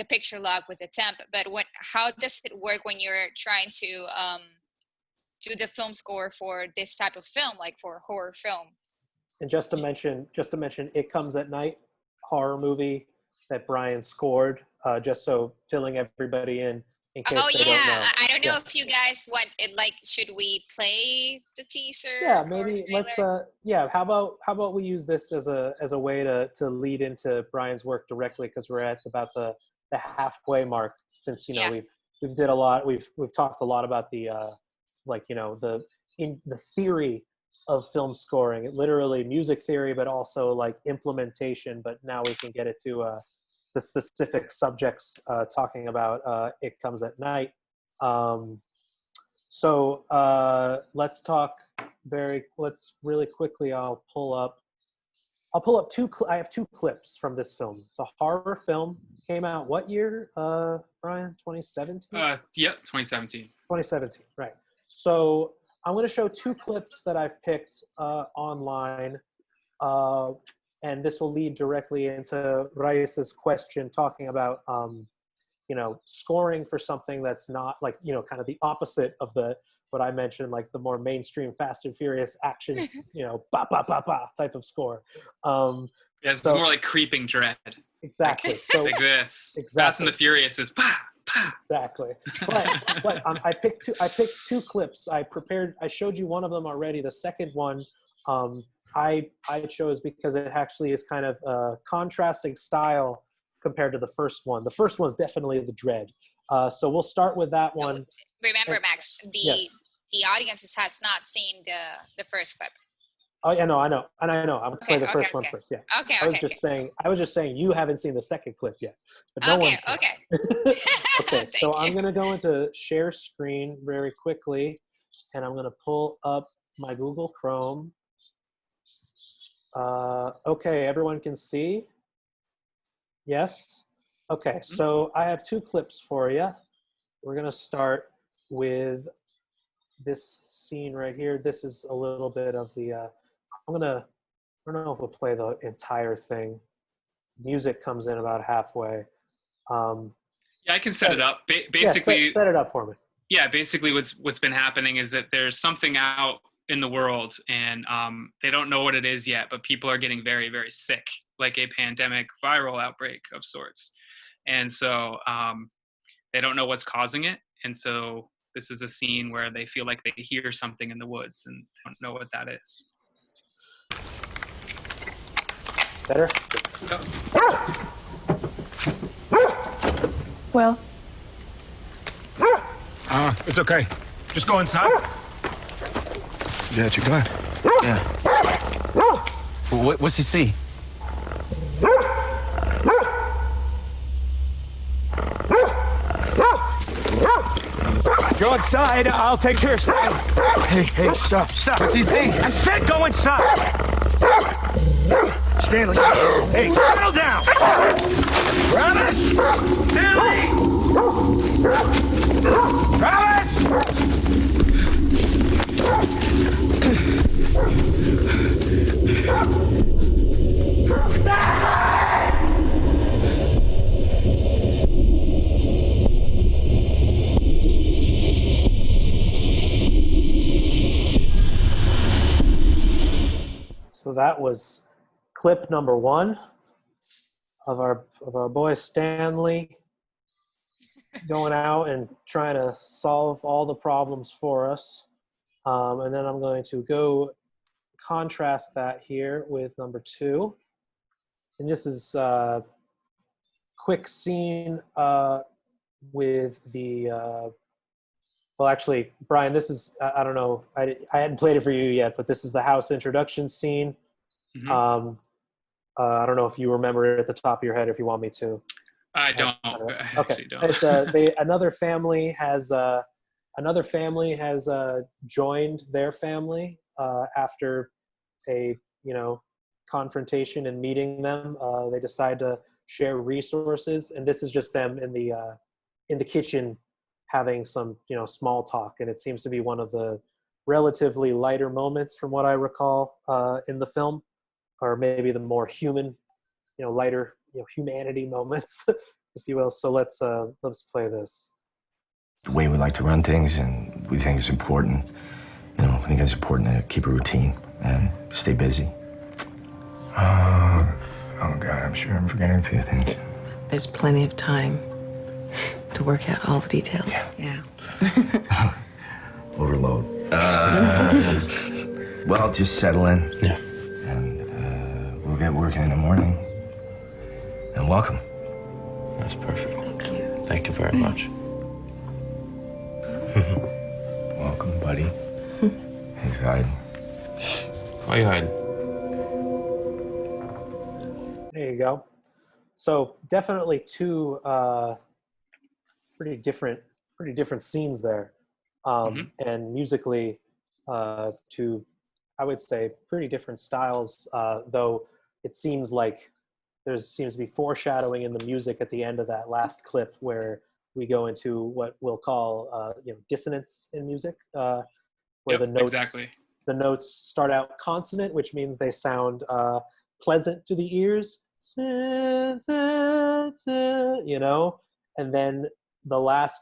picture log with the temp, but how does it work when you're trying to do the film score for this type of film, like for a horror film? And just to mention, It Comes at Night, horror movie that Brian scored, just so filling everybody in case they don't know. I don't know if you guys want it, like, should we play the teaser? Yeah, maybe let's how about we use this as a way to lead into Brian's work directly, because we're at about the halfway mark, since we've did a lot, we've talked a lot about the the theory of film scoring, literally music theory, but also like implementation. But now we can get it to the specific subjects, talking about It Comes at Night. So let's really quickly, I'll pull up I have two clips from this film. It's a horror film. Came out what year, Brian? 2017? Yep, 2017. 2017, right. So I'm going to show two clips that I've picked online, and this will lead directly into Rais's question, talking about scoring for something that's not like kind of the opposite of what I mentioned, like the more mainstream Fast and Furious action, ba ba ba ba type of score. It's more like creeping dread. Exactly. Like this. Exactly. Fast and the Furious is pa pa. Exactly. But I picked two clips. I showed you one of them already. The second one I chose because it actually is kind of a contrasting style compared to the first one. The first one's definitely the dread. So we'll start with that one. Remember, Max, the audience has not seen the first clip. Oh yeah, no, I know. I'm gonna play the first one first. Yeah. Okay. I was just saying you haven't seen the second clip yet. But Okay. Okay. So I'm gonna go into share screen very quickly, and I'm gonna pull up my Google Chrome. Okay, everyone can see. Yes. Okay. So I have two clips for you. We're gonna start with this scene right here. This is a little bit of the, I don't know if we'll play the entire thing. Music comes in about halfway. Yeah, I can set it up. Basically, set it up for me. Yeah, basically what's been happening is that there's something out in the world, and they don't know what it is yet, but people are getting very, very sick, like a pandemic viral outbreak of sorts. And so they don't know what's causing it. And so this is a scene where they feel like they hear something in the woods and don't know what that is. Better? Well? It's okay. Just go inside. You got your gun? Yeah. What's he see? Go inside. I'll take care of stuff. Hey, stop. What's he see? I said go inside. Stanley. Hey, settle down. Travis! Stanley! Travis! So that was clip number one of our boy Stanley going out and trying to solve all the problems for us. And then I'm going to go contrast that here with number two. And this is a quick scene with the, well, actually, Brian, this is, I don't know, I hadn't played it for you yet, but this is the house introduction scene. Mm-hmm. I don't know if you remember it at the top of your head, if you want me to. I don't. Okay. Don't. It's another family has joined their family after a, confrontation and meeting them, they decide to share resources. And this is just them in the kitchen having some, small talk. And it seems to be one of the relatively lighter moments from what I recall in the film, or maybe the more human, lighter, humanity moments, if you will. So let's play this. The way we like to run things, and we think it's important. I think it's important to keep a routine and stay busy. Oh God, I'm sure I'm forgetting a few things. There's plenty of time to work out all the details. Yeah. Overload. Well, just settle in. Yeah. And we'll get working in the morning. And welcome. That's perfect. Thank you. Thank you very much. Welcome, buddy. He's hiding. Why are you hiding? There you go. So definitely two pretty different scenes there, and musically, two, I would say, pretty different styles. Though it seems like there seems to be foreshadowing in the music at the end of that last clip, where we go into what we'll call dissonance in music, where the notes start out consonant, which means they sound pleasant to the ears, and then the last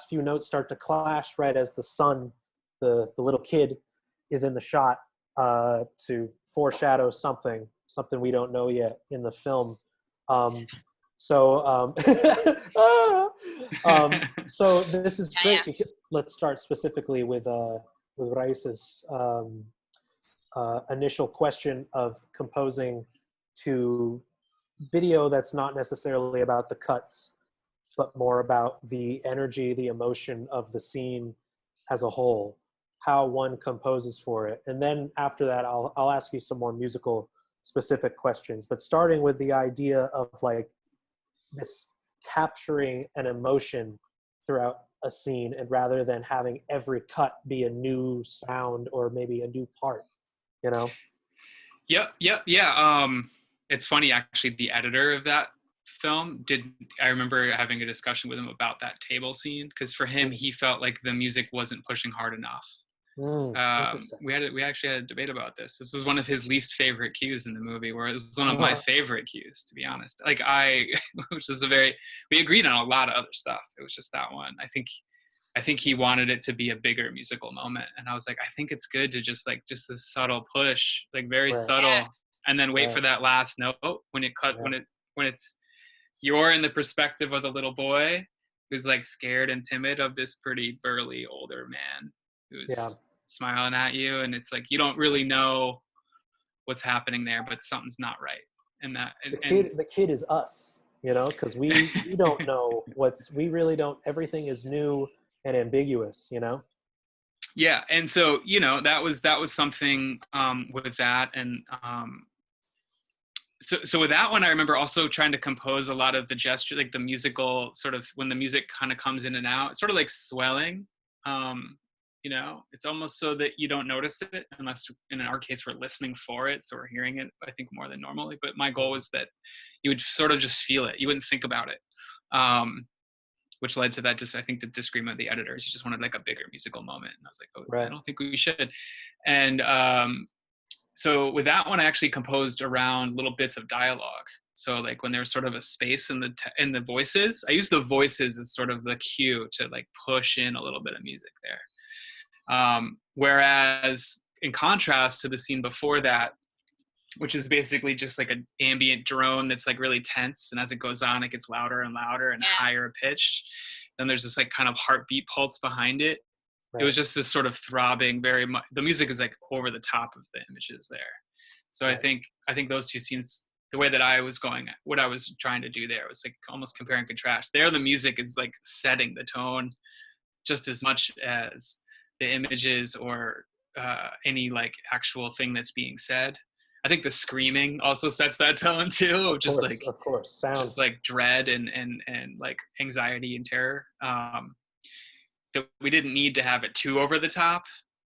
few notes start to clash right as the son, the little kid, is in the shot, to foreshadow something we don't know yet in the film. So this is great. Because let's start specifically with Rais's initial question of composing to video that's not necessarily about the cuts, but more about the energy, the emotion of the scene as a whole, how one composes for it. And then after that, I'll ask you some more musical specific questions, but starting with the idea of like this capturing an emotion throughout a scene, and rather than having every cut be a new sound or maybe a new part, Yeah. It's funny, actually, the editor of that film I remember having a discussion with him about that table scene, because for him, he felt like the music wasn't pushing hard enough. We actually had a debate about this. This was one of his least favorite cues in the movie, where it was one of my favorite cues, to be honest. Like which was we agreed on a lot of other stuff. It was just that one. I think he wanted it to be a bigger musical moment, and I was like, I think it's good to just a subtle push, like very subtle, and then wait for that last note when it's you're in the perspective of the little boy who's like scared and timid of this pretty burly older man who's smiling at you, and it's like you don't really know what's happening there, but something's not right. And the kid is us, because we don't know we really don't. Everything is new and ambiguous, Yeah, and so that was something with that, and so with that one, I remember also trying to compose a lot of the gesture, like the musical sort of, when the music kind of comes in and out, it's sort of like swelling. It's almost so that you don't notice it, unless in our case we're listening for it, so we're hearing it, I think, more than normally. But my goal was that you would sort of just feel it, you wouldn't think about it, which led to that, I think, the disagreement of the editors. He just wanted like a bigger musical moment, and I was like, I don't think we should. And so with that one, I actually composed around little bits of dialogue. So like when there's sort of a space in the voices, I use the voices as sort of the cue to like push in a little bit of music there. Whereas in contrast to the scene before that, which is basically just like an ambient drone that's like really tense, and as it goes on, it gets louder and louder and higher pitched. Then there's this like kind of heartbeat pulse behind it. Right. It was just this sort of throbbing, very much. The music is like over the top of the images there. So I think those two scenes, the way that I was going, what I was trying to do there was like almost compare and contrast. There, the music is like setting the tone just as much as the images or any like actual thing that's being said. I think the screaming also sets that tone too, of just of course, sound, just like dread and like anxiety and terror. That we didn't need to have it too over the top.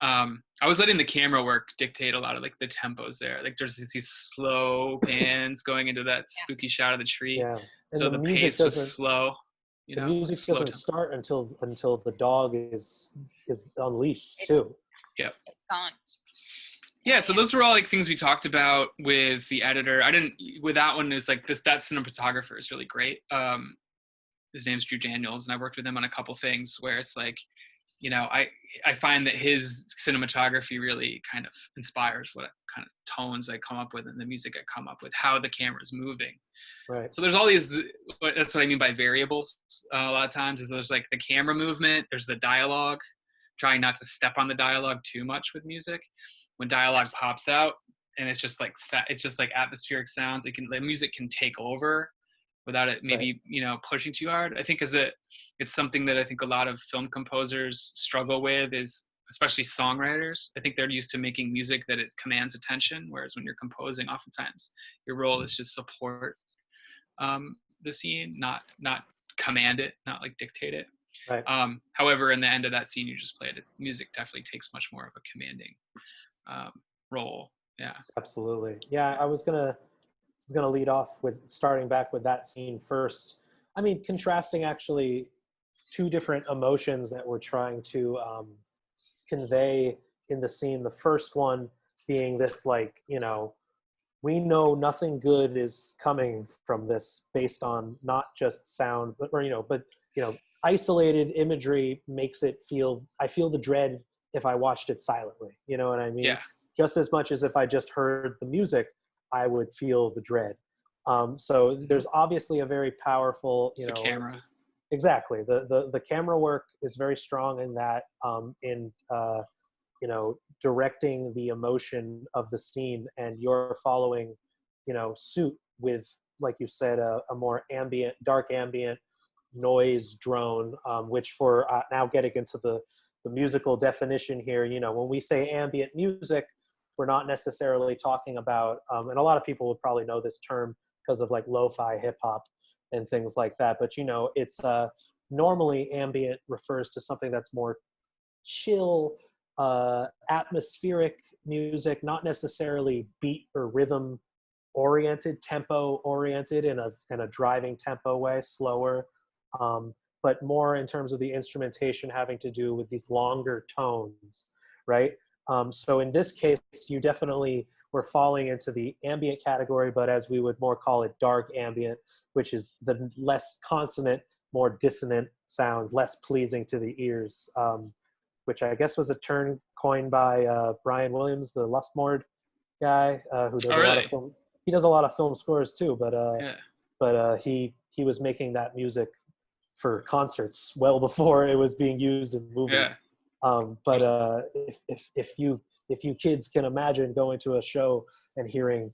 I was letting the camera work dictate a lot of like the tempos there. Like there's these slow pans going into that spooky shot of the tree. Yeah. And so the pace was slow. You know, the music slow doesn't tempo. start until the dog is unleashed too. Yeah. It's gone. Yeah, so those were all like things we talked about with the editor. With that one is like that cinematographer is really great. His name's Drew Daniels, and I worked with him on a couple things where it's like, you know, I find that his cinematography really kind of inspires what kind of tones I come up with and the music I come up with, how the camera's moving. Right. So there's all these, that's what I mean by variables. A lot of times is there's like the camera movement, there's the dialogue, trying not to step on the dialogue too much with music. When dialogue pops out and it's just like atmospheric sounds, the music can take over without it maybe, you know, pushing too hard. I think it's something that I think a lot of film composers struggle with, is especially songwriters. I think they're used to making music that it commands attention, whereas when you're composing, oftentimes your role is just support the scene, not command it, not like dictate it. Right. However, in the end of that scene you just played, music definitely takes much more of a commanding role. Yeah, absolutely. Yeah, I was gonna lead off with starting back with that scene first. I mean, contrasting actually two different emotions that we're trying to convey in the scene. The first one being this, like, you know, we know nothing good is coming from this based on not just sound, but isolated imagery makes it feel, I feel the dread if I watched it silently. You know what I mean? Yeah. Just as much as if I just heard the music, I would feel the dread. So there's obviously a very powerful, the camera. Exactly. The camera work is very strong in that, directing the emotion of the scene, and you're following, suit with, like you said, a more dark ambient noise drone, which for now getting into the musical definition here, when we say ambient music, we're not necessarily talking about, and a lot of people would probably know this term because of like lo-fi hip hop and things like that. But, it's normally ambient refers to something that's more chill, atmospheric music, not necessarily beat or rhythm oriented, tempo oriented in a driving tempo way, slower, but more in terms of the instrumentation having to do with these longer tones, right? So in this case, you definitely were falling into the ambient category, but as we would more call it, dark ambient, which is the less consonant, more dissonant sounds, less pleasing to the ears, which I guess was a term coined by Brian Williams, the Lustmord guy, who does a lot of film. He does a lot of film scores too, but he was making that music for concerts well before it was being used in movies. Yeah. If you kids can imagine going to a show and hearing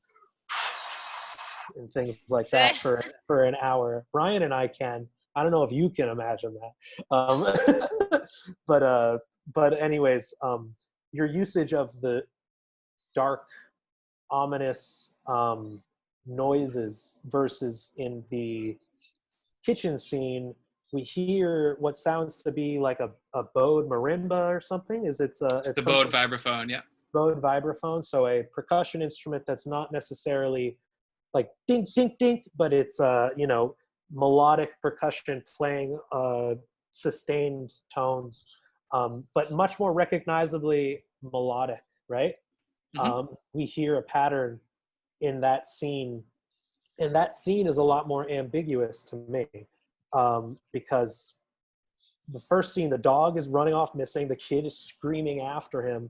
and things like that for an hour, Brian and I can. I don't know if you can imagine that. But anyways, your usage of the dark, ominous noises versus in the kitchen scene, we hear what sounds to be like a bowed marimba or something. It's the bowed vibraphone, yeah. Bowed vibraphone, so a percussion instrument that's not necessarily like dink, dink, dink, but it's melodic percussion playing sustained tones, but much more recognizably melodic, right? Mm-hmm. We hear a pattern in that scene, and that scene is a lot more ambiguous to me, because the first scene, the dog is running off missing, the kid is screaming after him,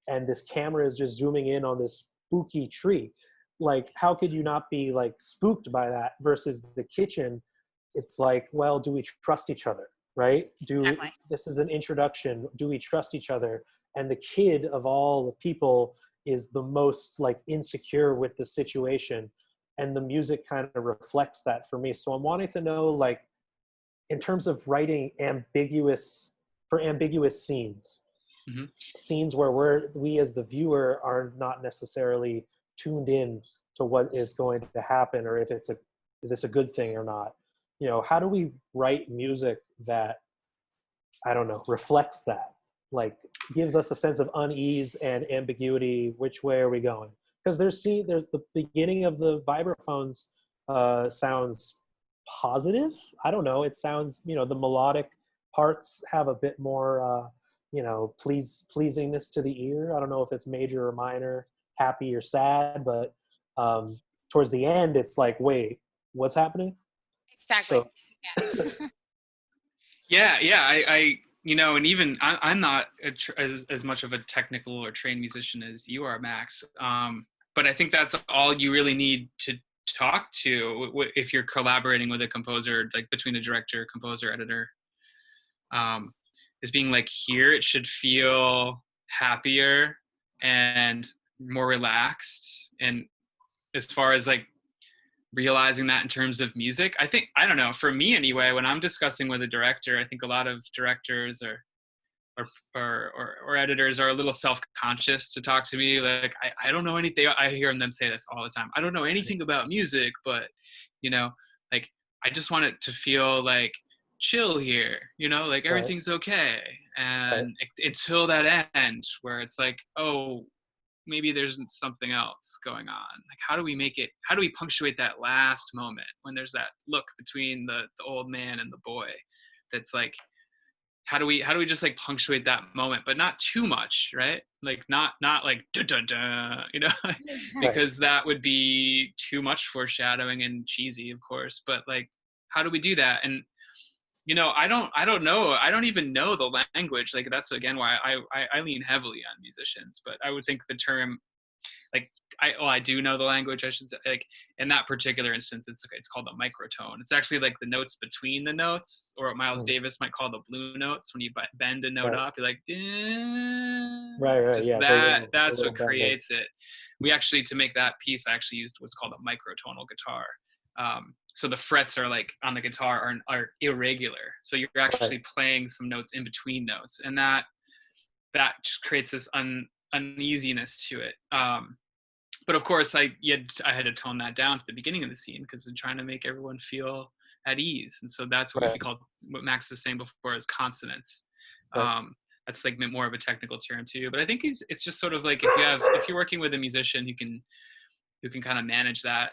and this camera is just zooming in on this spooky tree. Like, how could you not be like spooked by that? Versus the kitchen, it's like, well, do we trust each other, right? Exactly. This is an introduction. Do we trust each other? And the kid of all the people is the most like insecure with the situation, and the music kind of reflects that for me. So I'm wanting to know, like, in terms of writing ambiguous scenes, mm-hmm. scenes where we as the viewer are not necessarily tuned in to what is going to happen, or if is this a good thing or not. How do we write music that, I don't know, reflects that? like gives us a sense of unease and ambiguity. Which way are we going? Because there's the beginning of the vibraphones sounds positive. I don't know. It sounds, you know, the melodic parts have a bit more, you know, pleasingness to the ear. I don't know if it's major or minor, happy or sad, but towards the end, it's like, wait, what's happening? Exactly. So, yeah. Yeah, I you know, and even I'm not as much of a technical or trained musician as you are, Max. But I think that's all you really need to talk to if you're collaborating with a composer, like between a director, composer, editor, is being like, here it should feel happier and more relaxed. And as far as like realizing that in terms of music, I think, I don't know, for me anyway, when I'm discussing with a director, I think a lot of directors or editors are a little self-conscious to talk to me. Like, I don't know anything. I hear them say this all the time. I don't know anything about music, but, you know, like, I just want it to feel like chill here, you know, like everything's okay. And until that end where it's like, oh, maybe there's something else going on. Like, how do we punctuate that last moment when there's that look between the old man and the boy? That's like, how do we just like punctuate that moment, but not too much, right? Like not like da da da, you know, because that would be too much foreshadowing and cheesy, of course. But like, how do we do that? And you know, I don't know. I don't even know the language. Like, that's again why I lean heavily on musicians. But I would think the term, like, I do know the language, I should say. Like, in that particular instance, it's called a microtone. It's actually like the notes between the notes, or what Miles Davis might call the blue notes. When you bend a note up, you're like, right, yeah. That's what creates it. We actually, to make that piece, I actually used what's called a microtonal guitar. So the frets are like on the guitar are irregular. So you're actually playing some notes in between notes, and that just creates this uneasiness to it. But of course, I had to tone that down at the beginning of the scene because I'm trying to make everyone feel at ease, and so that's what we call, what Max was saying before, is consonance. That's like more of a technical term too. But I think it's just sort of like, if you're working with a musician who can kind of manage that,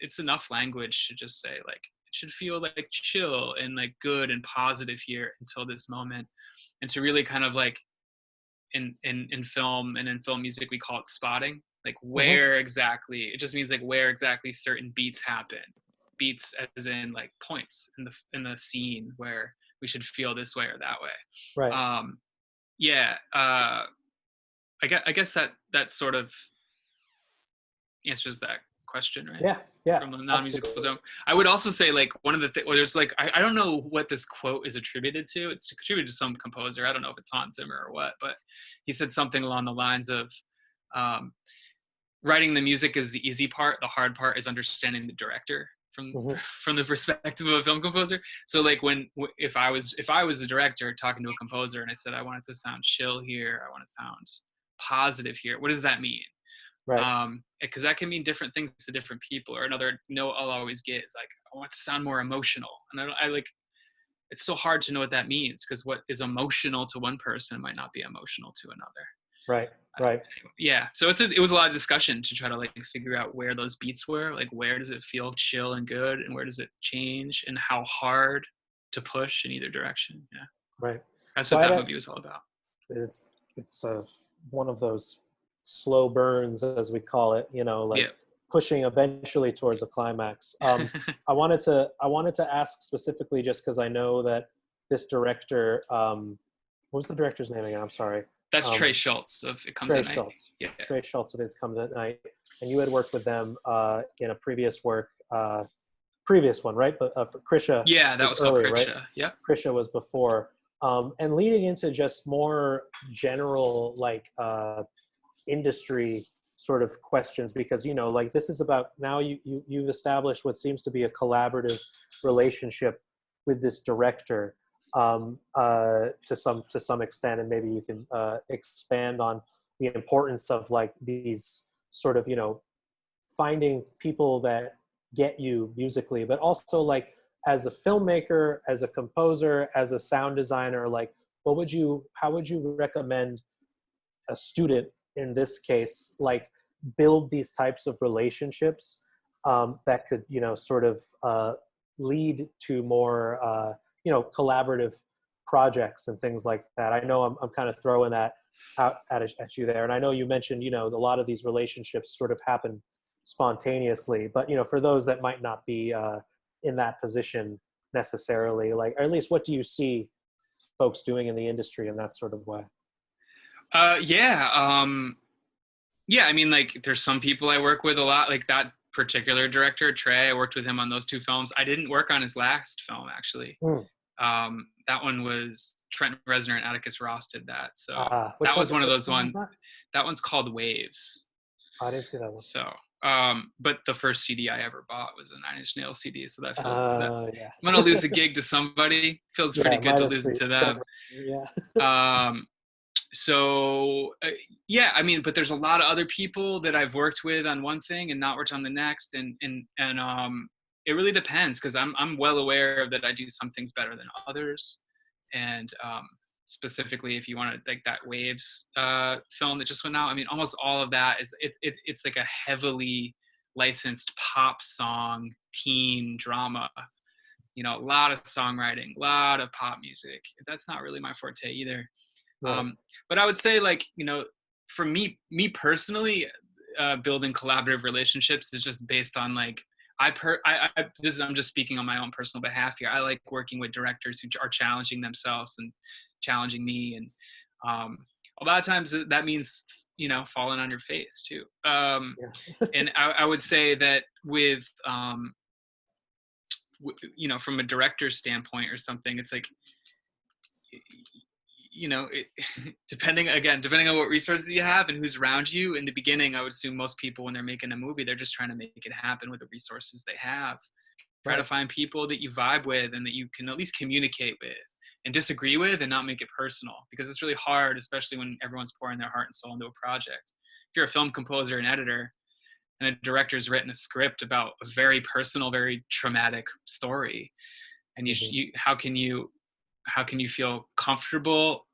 it's enough language to just say like, it should feel like chill and like good and positive here until this moment. And to really kind of like, in film and in film music, we call it spotting. Like, where exactly, it just means like where exactly certain beats happen. Beats as in like points in the scene where we should feel this way or that way. Right. I guess that sort of answers that question, right? Yeah. From the non-musical zone. I would also say, like, one of the things, there's like, I don't know what this quote is attributed to. It's attributed to some composer. I don't know if it's Hans Zimmer or what, but he said something along the lines of, writing the music is the easy part. The hard part is understanding the director from the perspective of a film composer. So like, if I was a director talking to a composer and I said, I want it to sound chill here, I want it to sound positive here, what does that mean? Right. Because that can mean different things to different people. Or another note I'll always get is like, I want it to sound more emotional. And I like, it's so hard to know what that means, because what is emotional to one person might not be emotional to another. Right. Yeah. So it was a lot of discussion to try to like figure out where those beats were. Like, where does it feel chill and good, and where does it change, and how hard to push in either direction. Yeah. Right. That's what that movie was all about. It's one of those slow burns, as we call it, you know, like pushing eventually towards a climax. I wanted to ask specifically, just because I know that this director, what was the director's name again? I'm sorry. That's Trey Schultz of It Comes at Night. Schultz. Yeah. Trey Schultz of It Comes at Night. And you had worked with them in a previous one, right? But for Krisha. Yeah, that was early, called Krisha. Right? Yeah. Krisha was before. And leading into just more general, like, industry sort of questions, because, you know, like, this is about, now you've established what seems to be a collaborative relationship with this director. To some extent, and maybe you can expand on the importance of like these sort of, you know, finding people that get you musically, but also like as a filmmaker, as a composer, as a sound designer, like how would you recommend a student in this case, like, build these types of relationships that could, sort of lead to more, collaborative projects and things like that? I know I'm kind of throwing that out at you there. And I know you mentioned, a lot of these relationships sort of happen spontaneously, but, for those that might not be in that position necessarily, like, or at least what do you see folks doing in the industry in that sort of way? Yeah, I mean, like, there's some people I work with a lot, like that particular director, Trey. I worked with him on those 2 films. I didn't work on his last film, actually. That one was Trent Reznor and Atticus Ross did that. So that was one of those ones. That one's called Waves. I didn't see that one. So, but the first CD I ever bought was a Nine Inch Nails CD. So that feels, I'm going to lose a gig to somebody. Feels pretty good to lose it to them. Yeah. So yeah, I mean, but there's a lot of other people that I've worked with on one thing and not worked on the next, and it really depends, because I'm well aware that I do some things better than others, and specifically if you want to, like, that Waves film that just went out, I mean, almost all of that is it's like a heavily licensed pop song teen drama, a lot of songwriting, a lot of pop music. That's not really my forte either. Right. But I would say, like, for me personally, building collaborative relationships is just based on, like, I'm just speaking on my own personal behalf here. I like working with directors who are challenging themselves and challenging me. And a lot of times that means, falling on your face too. And I would say that with, from a director's standpoint or something, it's like, depending on what resources you have and who's around you. In the beginning, I would assume most people, when they're making a movie, they're just trying to make it happen with the resources they have. Try to find people that you vibe with and that you can at least communicate with and disagree with, and not make it personal, because it's really hard, especially when everyone's pouring their heart and soul into a project. If you're a film composer and editor and a director's written a script about a very personal, very traumatic story, and how can you feel comfortable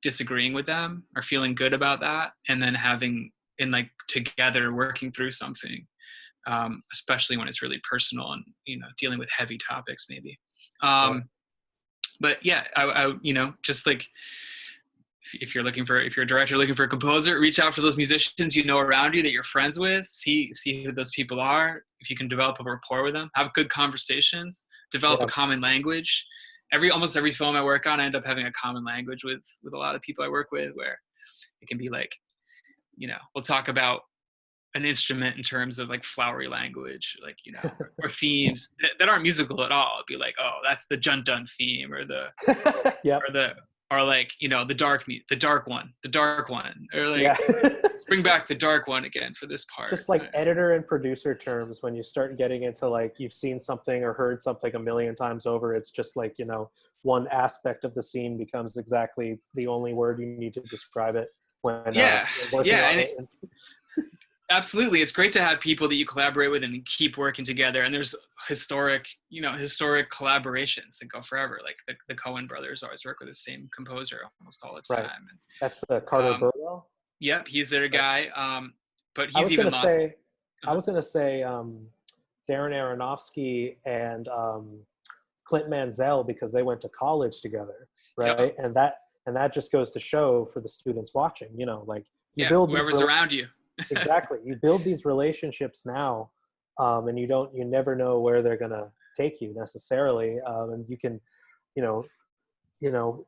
disagreeing with them or feeling good about that, and then together working through something, especially when it's really personal and dealing with heavy topics maybe. But yeah, I just like, if you're a director looking for a composer, reach out for those musicians around you that you're friends with. See who those people are. If you can develop a rapport with them, have good conversations, develop a common language. Almost every film I work on, I end up having a common language with a lot of people I work with, where it can be like, we'll talk about an instrument in terms of like flowery language, like, or themes that aren't musical at all. It'd be like, oh, that's the Junto theme, or the, or like, the dark one, or like, let's bring back the dark one again for this part. Just like editor and producer terms, when you start getting into, like, you've seen something or heard something a million times over, it's just like, one aspect of the scene becomes exactly the only word you need to describe it when Absolutely. It's great to have people that you collaborate with and keep working together. And there's historic collaborations that go forever. Like the Coen brothers always work with the same composer almost all the time. Right. And, that's Carter Burwell. Yep. He's their guy. But I he's even lost. I was going to say Darren Aronofsky and Clint Mansell, because they went to college together. Right. Yep. And that just goes to show for the students watching, like, you build whoever's around you. Exactly. You build these relationships now, and you never know where they're going to take you necessarily. And you can,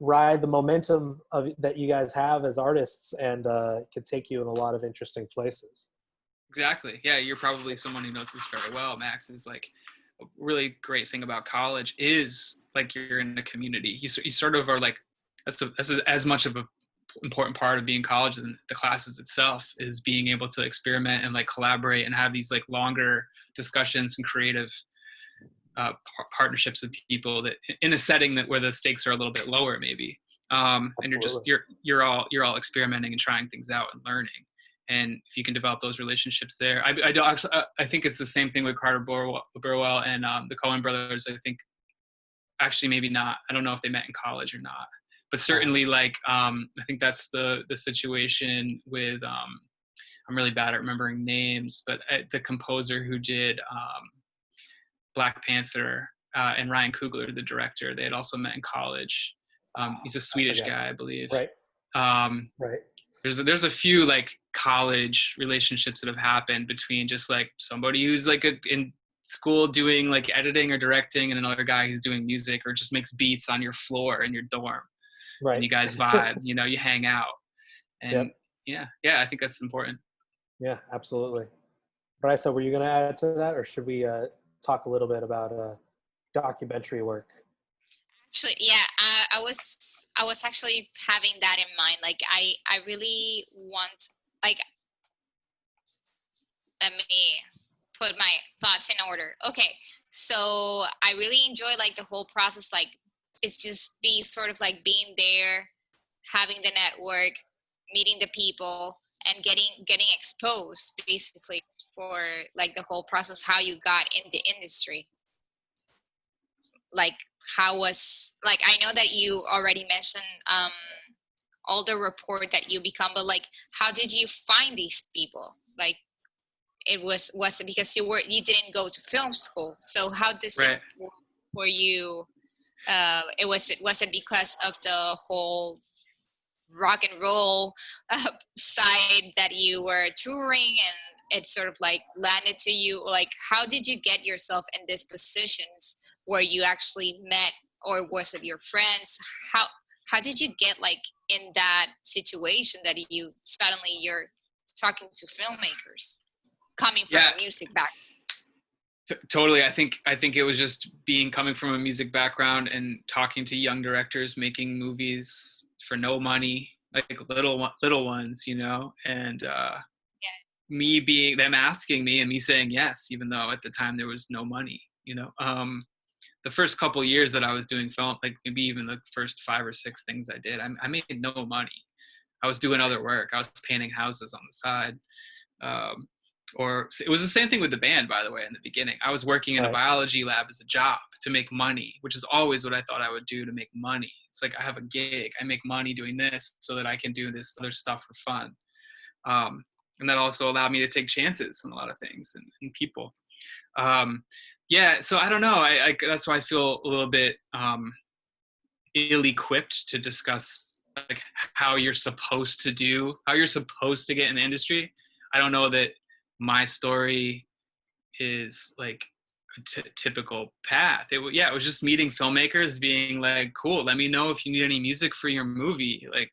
ride the momentum that you guys have as artists, and can take you in a lot of interesting places. Exactly. Yeah. You're probably someone who knows this very well, Max. Is like, a really great thing about college is, like, you're in a community. You sort of are like, that's as much of a important part of being in college than the classes itself, is being able to experiment and like collaborate and have these like longer discussions and creative partnerships with people that in a setting where the stakes are a little bit lower maybe, and you're all experimenting and trying things out and learning. And if you can develop those relationships there, I think it's the same thing with Carter Burwell and the Coen brothers. I think actually maybe not. I don't know if they met in college or not. but certainly like I think that's the situation with I'm really bad at remembering names, but the composer who did Black Panther and Ryan Coogler, the director, they had also met in college. He's a Swedish guy, I believe. Right. Right. There's a few like college relationships that have happened between just like somebody who's like in school doing like editing or directing and another guy who's doing music or just makes beats on your floor in your dorm. Right. And you guys vibe, you know, you hang out. And yeah, I think that's important. Yeah, absolutely. Raisa, were you going to add to that, or should we talk a little bit about documentary work? Actually, yeah, I was actually having that in mind. Like, I really want, like, let me put my thoughts in order. Okay, so I really enjoy like the whole process. Like, it's just be sort of like being there, having the network, meeting the people, and getting exposed basically for like the whole process, how you got in the industry. Like, how was, like, I know that you already mentioned all the rapport that you become, but like, how did you find these people? Like, was it because you didn't go to film school? So how does it work for you? Was it because of the whole rock and roll side that you were touring and it sort of like landed to you? Like, how did you get yourself in these positions where you actually met, or was it your friends? How did you get like in that situation that you're talking to filmmakers coming from a music background? Totally. I think it was just coming from a music background and talking to young directors making movies for no money, like little ones, you know, and them asking me and me saying yes, even though at the time there was no money, you know. The first couple years that I was doing film, like maybe even the first 5 or 6 things I did, I made no money. I was doing other work. I was painting houses on the side. Or it was the same thing with the band, by the way, in the beginning. I was working in a biology lab as a job to make money, which is always what I thought I would do to make money. It's like, I have a gig, I make money doing this so that I can do this other stuff for fun. And that also allowed me to take chances on a lot of things and people. So I don't know. I that's why I feel a little bit ill-equipped to discuss like how you're supposed to get in the industry. I don't know that my story is like a typical path. It was just meeting filmmakers, being like, cool, let me know if you need any music for your movie. Like,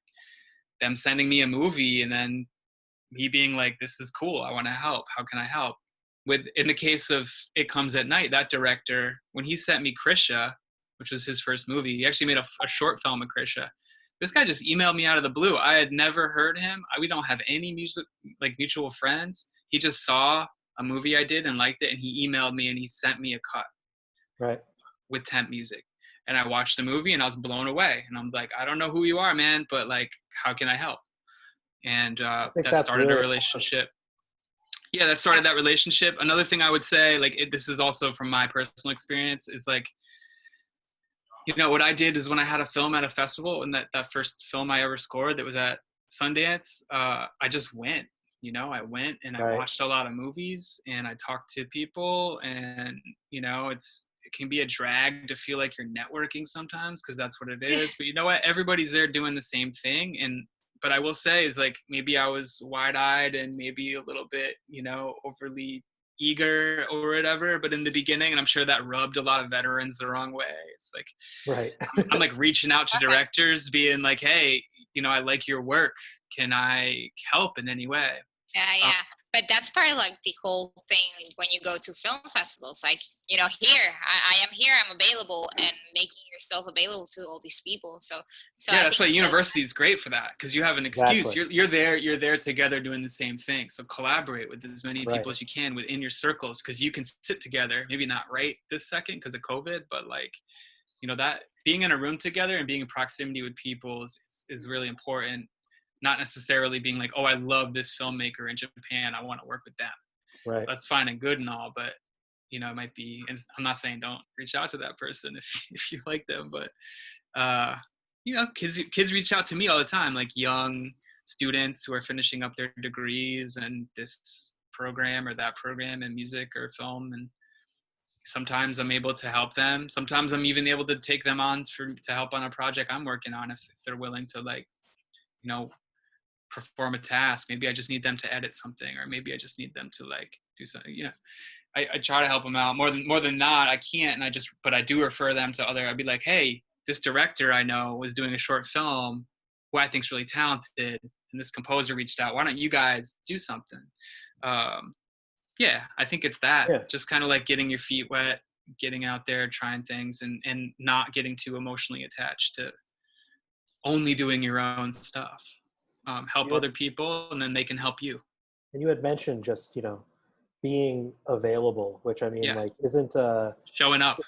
them sending me a movie and then me being like, this is cool, I want to help. How can I help? In the case of It Comes at Night, that director, when he sent me Krisha, which was his first movie, he actually made a short film of Krisha. This guy just emailed me out of the blue. I had never heard him. We don't have any mutual friends. He just saw a movie I did and liked it, and he emailed me and he sent me a cut with temp music. And I watched the movie and I was blown away. And I'm like, I don't know who you are, man, but like, how can I help? And that started a relationship. Awesome. Yeah, that started that relationship. Another thing I would say, like, this is also from my personal experience, is like, you know, what I did is when I had a film at a festival, and that first film I ever scored that was at Sundance, I just went, you know, I went and I watched a lot of movies and I talked to people, and, you know, it can be a drag to feel like you're networking sometimes, because that's what it is. But you know what? Everybody's there doing the same thing. But I will say is like, maybe I was wide-eyed and maybe a little bit, you know, overly eager or whatever. But in the beginning, and I'm sure that rubbed a lot of veterans the wrong way. It's like, I'm like reaching out to directors, being like, hey, you know, I like your work. Can I help in any way? Yeah. But that's part of like the whole thing when you go to film festivals. Like, you know, I am here, I'm available, and making yourself available to all these people. So yeah, that's why university is great for that, because you have an excuse. Exactly. You're there together doing the same thing. So collaborate with as many people as you can within your circles, because you can sit together. Maybe not right this second because of COVID, but like, you know, that being in a room together and being in proximity with people is really important. Not necessarily being like, oh, I love this filmmaker in Japan, I want to work with them. Right. That's fine and good and all, but, you know, it might be, and I'm not saying don't reach out to that person if you like them, but kids reach out to me all the time, like young students who are finishing up their degrees and this program or that program in music or film, and sometimes I'm able to help them. Sometimes I'm even able to take them on to help on a project I'm working on if they're willing to, like, perform a task. Maybe I just need them to edit something, or maybe I just need them to, like, do something. I try to help them out more than not. I can't, and but I do refer them to other. I'd be like, hey, this director I know was doing a short film who I think's really talented, and this composer reached out. Why don't you guys do something? I think it's that. Yeah. Just kind of like getting your feet wet, getting out there, trying things, and not getting too emotionally attached to only doing your own stuff. Help other people, and then they can help you. And you had mentioned just, being available, which I mean, like, isn't showing up.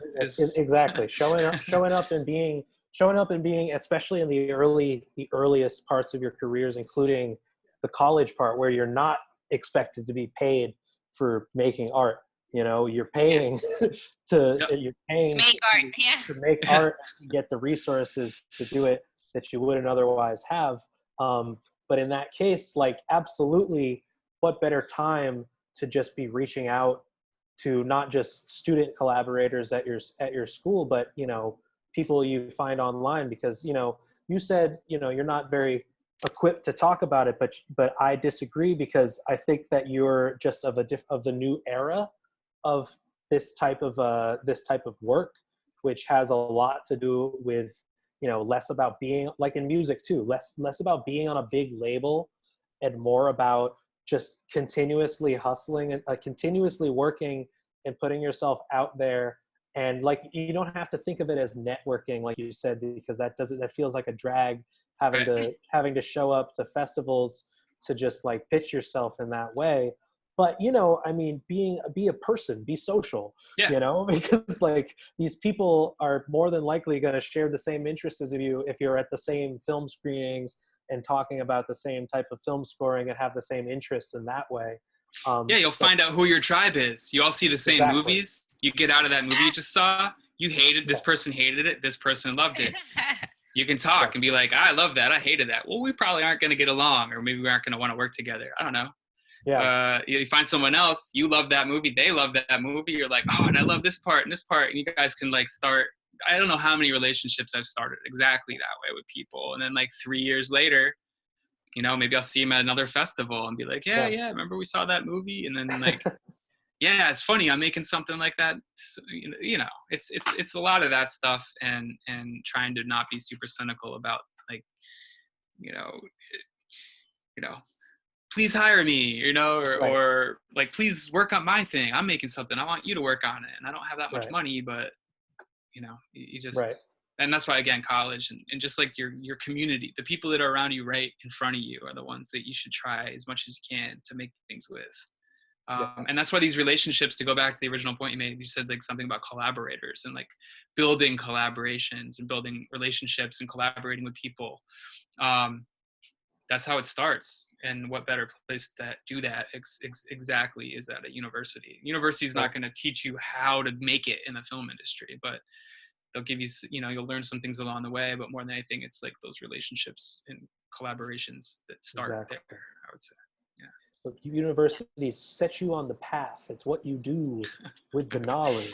Exactly. showing up and being, especially in the earliest parts of your careers, including the college part where you're not expected to be paid for making art. You're paying to make art, to make art, to get the resources to do it that you wouldn't otherwise have. But in that case, like, absolutely, what better time to just be reaching out to not just student collaborators at your school, but people you find online, because you said you're not very equipped to talk about it, but I disagree, because I think that you're just of the new era of this type of work, which has a lot to do with less about being, like in music too, less about being on a big label and more about just continuously hustling and continuously working and putting yourself out there. And like, you don't have to think of it as networking, like you said, because that feels like a drag, having to show up to festivals to just like pitch yourself in that way. But I mean, be a person, be social, because like, these people are more than likely going to share the same interests as you if you're at the same film screenings and talking about the same type of film scoring and have the same interests in that way. You'll find out who your tribe is. You all see the same movies. You get out of that movie you just saw. You hated this person, hated it. This person loved it. You can talk and be like, I love that. I hated that. Well, we probably aren't going to get along, or maybe we aren't going to want to work together. I don't know. Yeah. You find someone else, you love that movie, they love that movie. You're like, oh, and I love this part and this part. And you guys can like start, I don't know how many relationships I've started exactly that way with people. And then like 3 years later, maybe I'll see them at another festival and be like, yeah, remember we saw that movie? And then like, yeah, it's funny, I'm making something like that. So, it's a lot of that stuff, and trying to not be super cynical about like, please hire me, or like, please work on my thing. I'm making something. I want you to work on it. And I don't have that much money, but you just, and that's why, again, college and just like your community, the people that are around you right in front of you are the ones that you should try as much as you can to make things with. And that's why these relationships, to go back to the original point you made, you said like something about collaborators and like building collaborations and building relationships and collaborating with people. That's how it starts. And what better place to do that exactly is at a university. University is not going to teach you how to make it in the film industry, but they'll give you, you'll learn some things along the way. But more than anything, it's like those relationships and collaborations that start there, I would say. But universities set you on the path. It's what you do with the knowledge.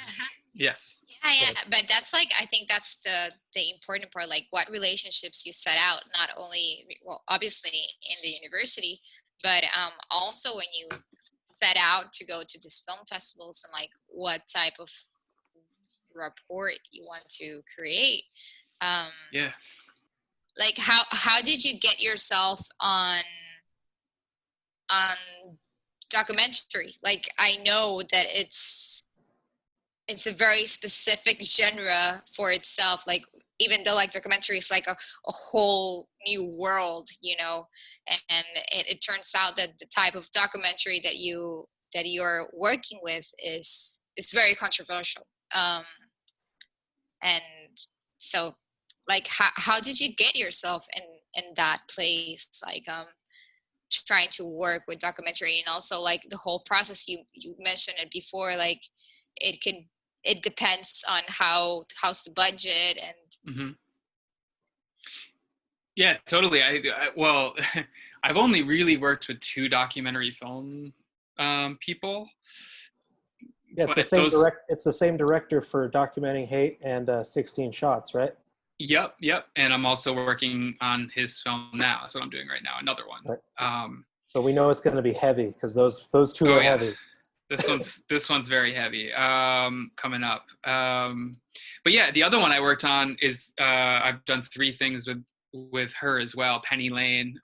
Yes. Yeah. But that's like, I think that's the important part, like what relationships you set out, not only, well, obviously in the university, but also when you set out to go to these film festivals, and like what type of rapport you want to create. Like how did you get yourself on documentary? Like, I know that it's a very specific genre for itself, like even though like documentary is like a whole new world, and it turns out that the type of documentary that you're working with is very controversial. And so like how did you get yourself in that place, like trying to work with documentary, and also like the whole process, you mentioned it before, like it depends on how's the budget, and Yeah, totally. Well, I've only really worked with 2 documentary film people. Yeah, it's it's the same director for Documenting Hate and 16 Shots, right? Yep. And I'm also working on his film now. That's what I'm doing right now. Another one. Right. So we know it's going to be heavy because those 2 are heavy. This one's very heavy. Coming up. But yeah, the other one I worked on is I've done 3 things with her as well. Penny Lane.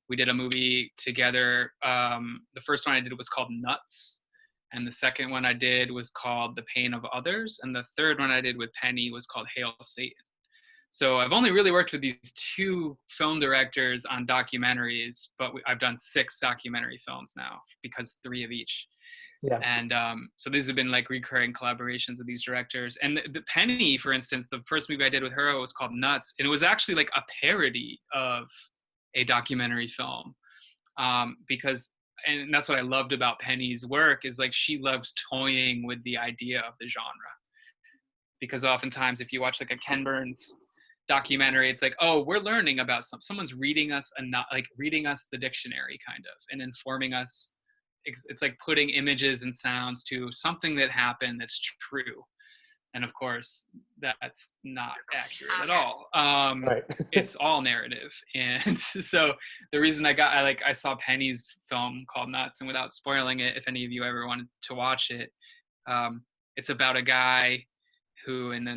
We did a movie together. The first one I did was called Nuts. And the second one I did was called The Pain of Others. And the third one I did with Penny was called Hail Satan. So I've only really worked with these 2 film directors on documentaries, but I've done 6 documentary films now because 3 of each. Yeah. And so these have been like recurring collaborations with these directors. And the Penny, for instance, the first movie I did with her was called Nuts. And it was actually like a parody of a documentary film because, and that's what I loved about Penny's work, is like she loves toying with the idea of the genre. Because oftentimes if you watch like a Ken Burns documentary, it's like, oh, we're learning about someone's reading us reading us the dictionary kind of and informing us. It's like putting images and sounds to something that happened that's true. And of course, that's not accurate at all. Right. It's all narrative. And so the reason I saw Penny's film called Nuts, and without spoiling it, if any of you ever wanted to watch it, it's about a guy who in the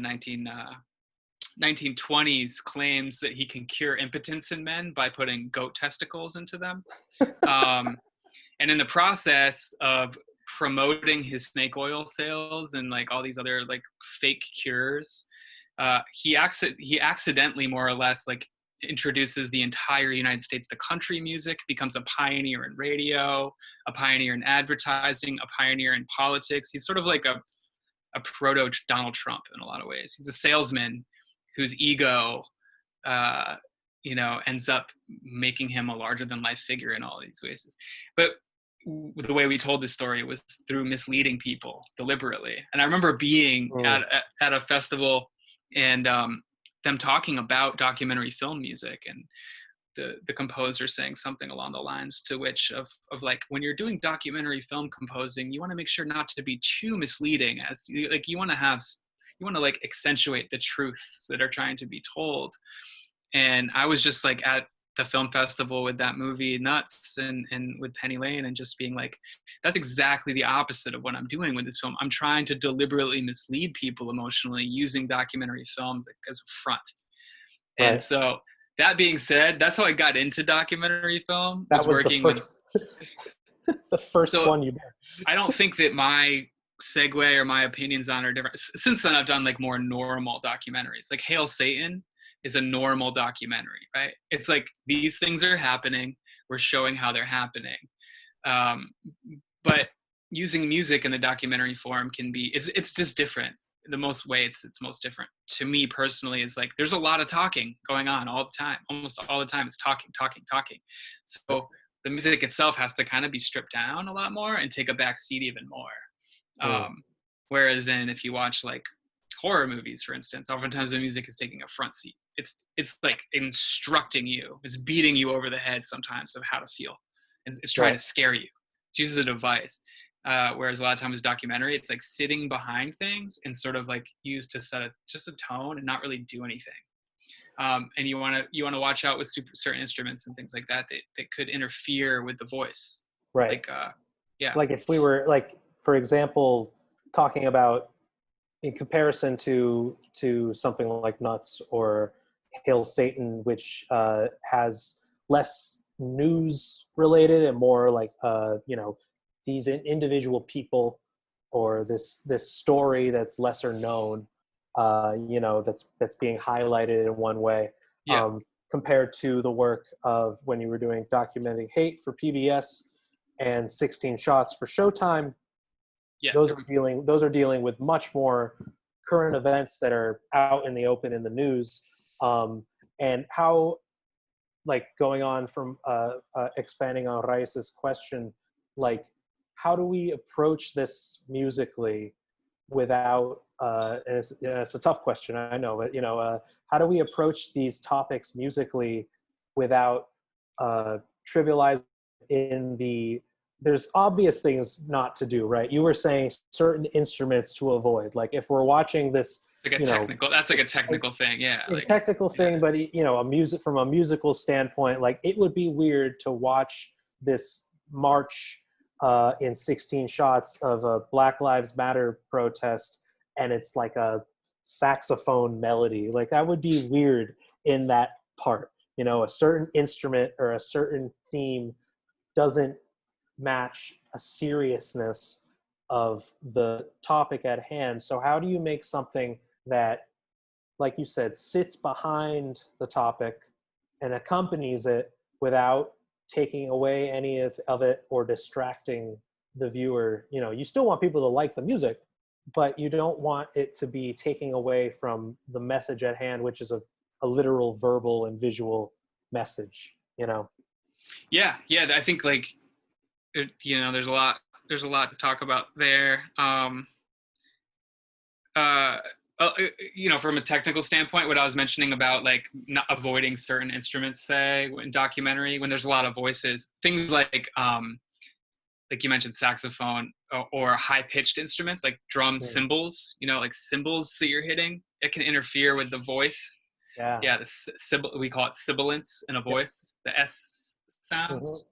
1920s claims that he can cure impotence in men by putting goat testicles into them. And in the process of promoting his snake oil sales and like all these other like fake cures, he accidentally more or less like introduces the entire United States to country music, becomes a pioneer in radio, a pioneer in advertising, a pioneer in politics. He's sort of like a proto Donald Trump in a lot of ways. He's a salesman whose ego ends up making him a larger than life figure in all these ways. But the way we told this story was through misleading people deliberately. And I remember being at a festival and them talking about documentary film music, and the composer saying something along the lines to which of like, when you're doing documentary film composing, you want to make sure not to be too misleading, as like you want to like accentuate the truths that are trying to be told. And I was just like at the film festival with that movie Nuts and with Penny Lane, and just being like, that's exactly the opposite of what I'm doing with this film. I'm trying to deliberately mislead people emotionally using documentary films as a front. Right. And so that being said, that's how I got into documentary film. That was working the first one you did. I don't think that my segue or my opinions on are different. Since then I've done like more normal documentaries. Like Hail Satan is a normal documentary, right? It's like, these things are happening, we're showing how they're happening. But using music in the documentary form can be, it's just different. The most way it's most different to me personally is like, there's a lot of talking going on all the time. Almost all the time it's talking. So the music itself has to kind of be stripped down a lot more and take a back seat even more. Whereas if you watch like horror movies, for instance, oftentimes the music is taking a front seat. It's like instructing you. It's beating you over the head sometimes of how to feel. It's trying to scare you. It uses a device. Whereas a lot of times documentary, it's like sitting behind things and sort of like used to set just a tone and not really do anything. And you want to watch out with certain instruments and things like that could interfere with the voice. Right. Like, Like if we were like, for example, talking about in comparison to something like Nuts or Hail Satan, which has less news related and more like these individual people, or this story that's lesser known, that's being highlighted in one way, compared to the work of when you were doing Documenting Hate for PBS and 16 Shots for Showtime. Those are dealing with much more current events that are out in the open in the news, and how, like, going on from expanding on Rais's question, like, how do we approach this musically without, and it's a tough question, I know, but, how do we approach these topics musically without trivializing there's obvious things not to do, right? You were saying certain instruments to avoid. Like if we're watching this, like a technical, that's like a technical thing. Yeah. A technical thing, but from a musical standpoint, like it would be weird to watch this march in 16 shots of a Black Lives Matter protest, and it's like a saxophone melody. Like that would be weird in that part. A certain instrument or a certain theme doesn't match a seriousness of the topic at hand. So how do you make something that, like you said, sits behind the topic and accompanies it without taking away any of it or distracting the viewer? You still want people to like the music, but you don't want it to be taking away from the message at hand, which is a literal verbal and visual message, Yeah. I think there's a lot to talk about there. From a technical standpoint, what I was mentioning about like not avoiding certain instruments, say in documentary, when there's a lot of voices, things like you mentioned saxophone or high-pitched instruments like drum cymbals, like cymbals that you're hitting, it can interfere with the voice. Yeah, we call it sibilance in a voice, the S sounds. Mm-hmm.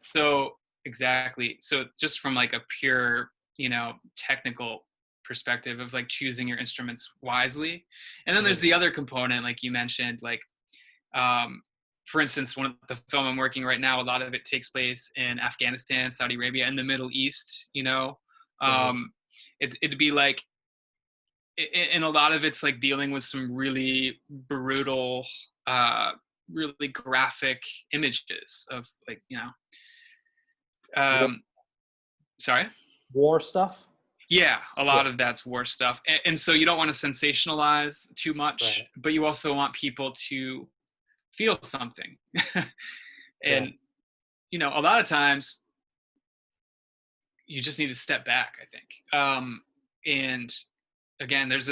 So exactly. So just from like a pure, technical perspective of like choosing your instruments wisely. And then there's the other component, like you mentioned, like, for instance, one of the film I'm working right now, a lot of it takes place in Afghanistan, Saudi Arabia, and the Middle East, it'd be like, and a lot of it's like dealing with some really brutal, really graphic images of like, sorry? War stuff? Yeah, a lot of that's war stuff. And so you don't want to sensationalize too much, but you also want people to feel something. And, a lot of times you just need to step back, I think. And again, there's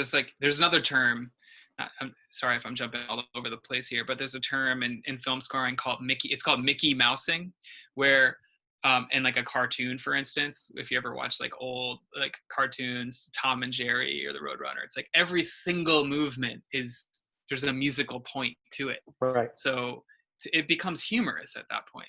another term. I'm sorry if I'm jumping all over the place here, but there's a term in film scoring called Mickey Mousing, where in like a cartoon, for instance, if you ever watch like old like cartoons, Tom and Jerry or the Roadrunner, it's like every single movement there's a musical point to it. Right. So it becomes humorous at that point.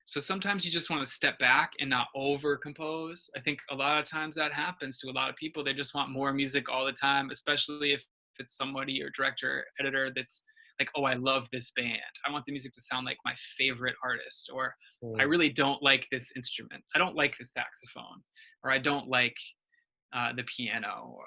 So sometimes you just want to step back and not over compose. I think a lot of times that happens to a lot of people. They just want more music all the time, especially if it's somebody or director, editor that's like, oh, I love this band. I want the music to sound like my favorite artist, or I really don't like this instrument. I don't like the saxophone, or I don't like the piano, or,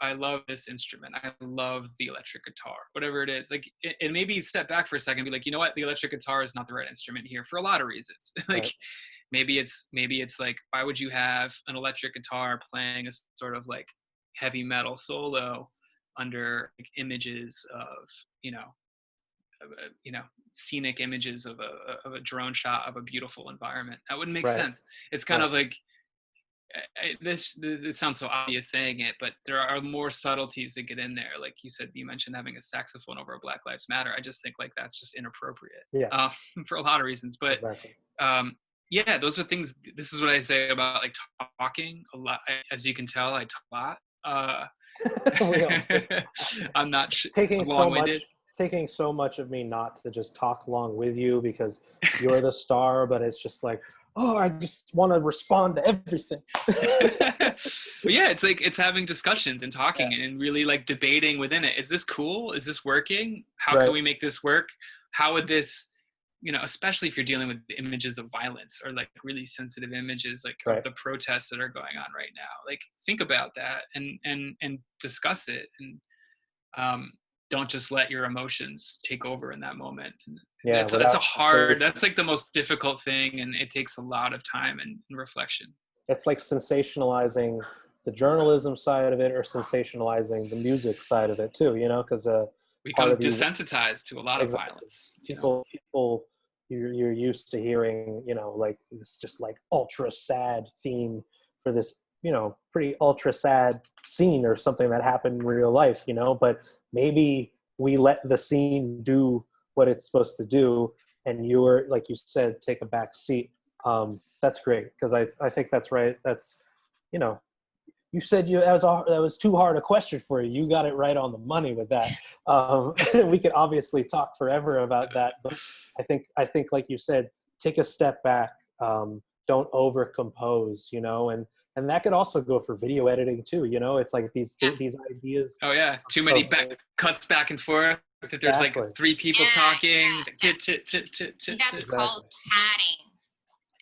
I love this instrument. I love the electric guitar, whatever it is. Like, and maybe step back for a second and be like, you know what? The electric guitar is not the right instrument here for a lot of reasons. Like, maybe it's like, why would you have an electric guitar playing a sort of like heavy metal solo under like, images of, scenic images of a drone shot of a beautiful environment? That wouldn't make sense. It's kind of like, this sounds so obvious saying it, but there are more subtleties that get in there. Like you said, you mentioned having a saxophone over a Black Lives Matter. I just think like that's just inappropriate for a lot of reasons. But those are things. This is what I say about like talking a lot. As you can tell, I talk a lot. I'm not long-winded. It's taking so much of me not to just talk along with you because you're the star, but it's just like, oh, I just want to respond to everything. But yeah, it's like, it's having discussions and talking and really like debating within it. Is this cool? Is this working? How can we make this work? How would this, especially if you're dealing with images of violence or like really sensitive images, like of the protests that are going on right now, like think about that and discuss it. And don't just let your emotions take over in that moment. That's like the most difficult thing, and it takes a lot of time and reflection. It's like sensationalizing the journalism side of it or sensationalizing the music side of it too, because we become desensitized to a lot of violence. People you're used to hearing, like it's just like ultra sad theme for this you know, pretty ultra sad scene or something that happened in real life, you know, but maybe we let the scene do what it's supposed to do, and you're, like you said, take a back seat. That's great, because I think that's right. That's, you know, you said that was too hard a question for you. You got it right on the money with that. We could obviously talk forever about that, but I think like you said, take a step back. Don't over compose, you know, and that could also go for video editing too. You know, it's like these ideas. Oh yeah, too many cuts back and forth. If there's like three people talking. That's called padding.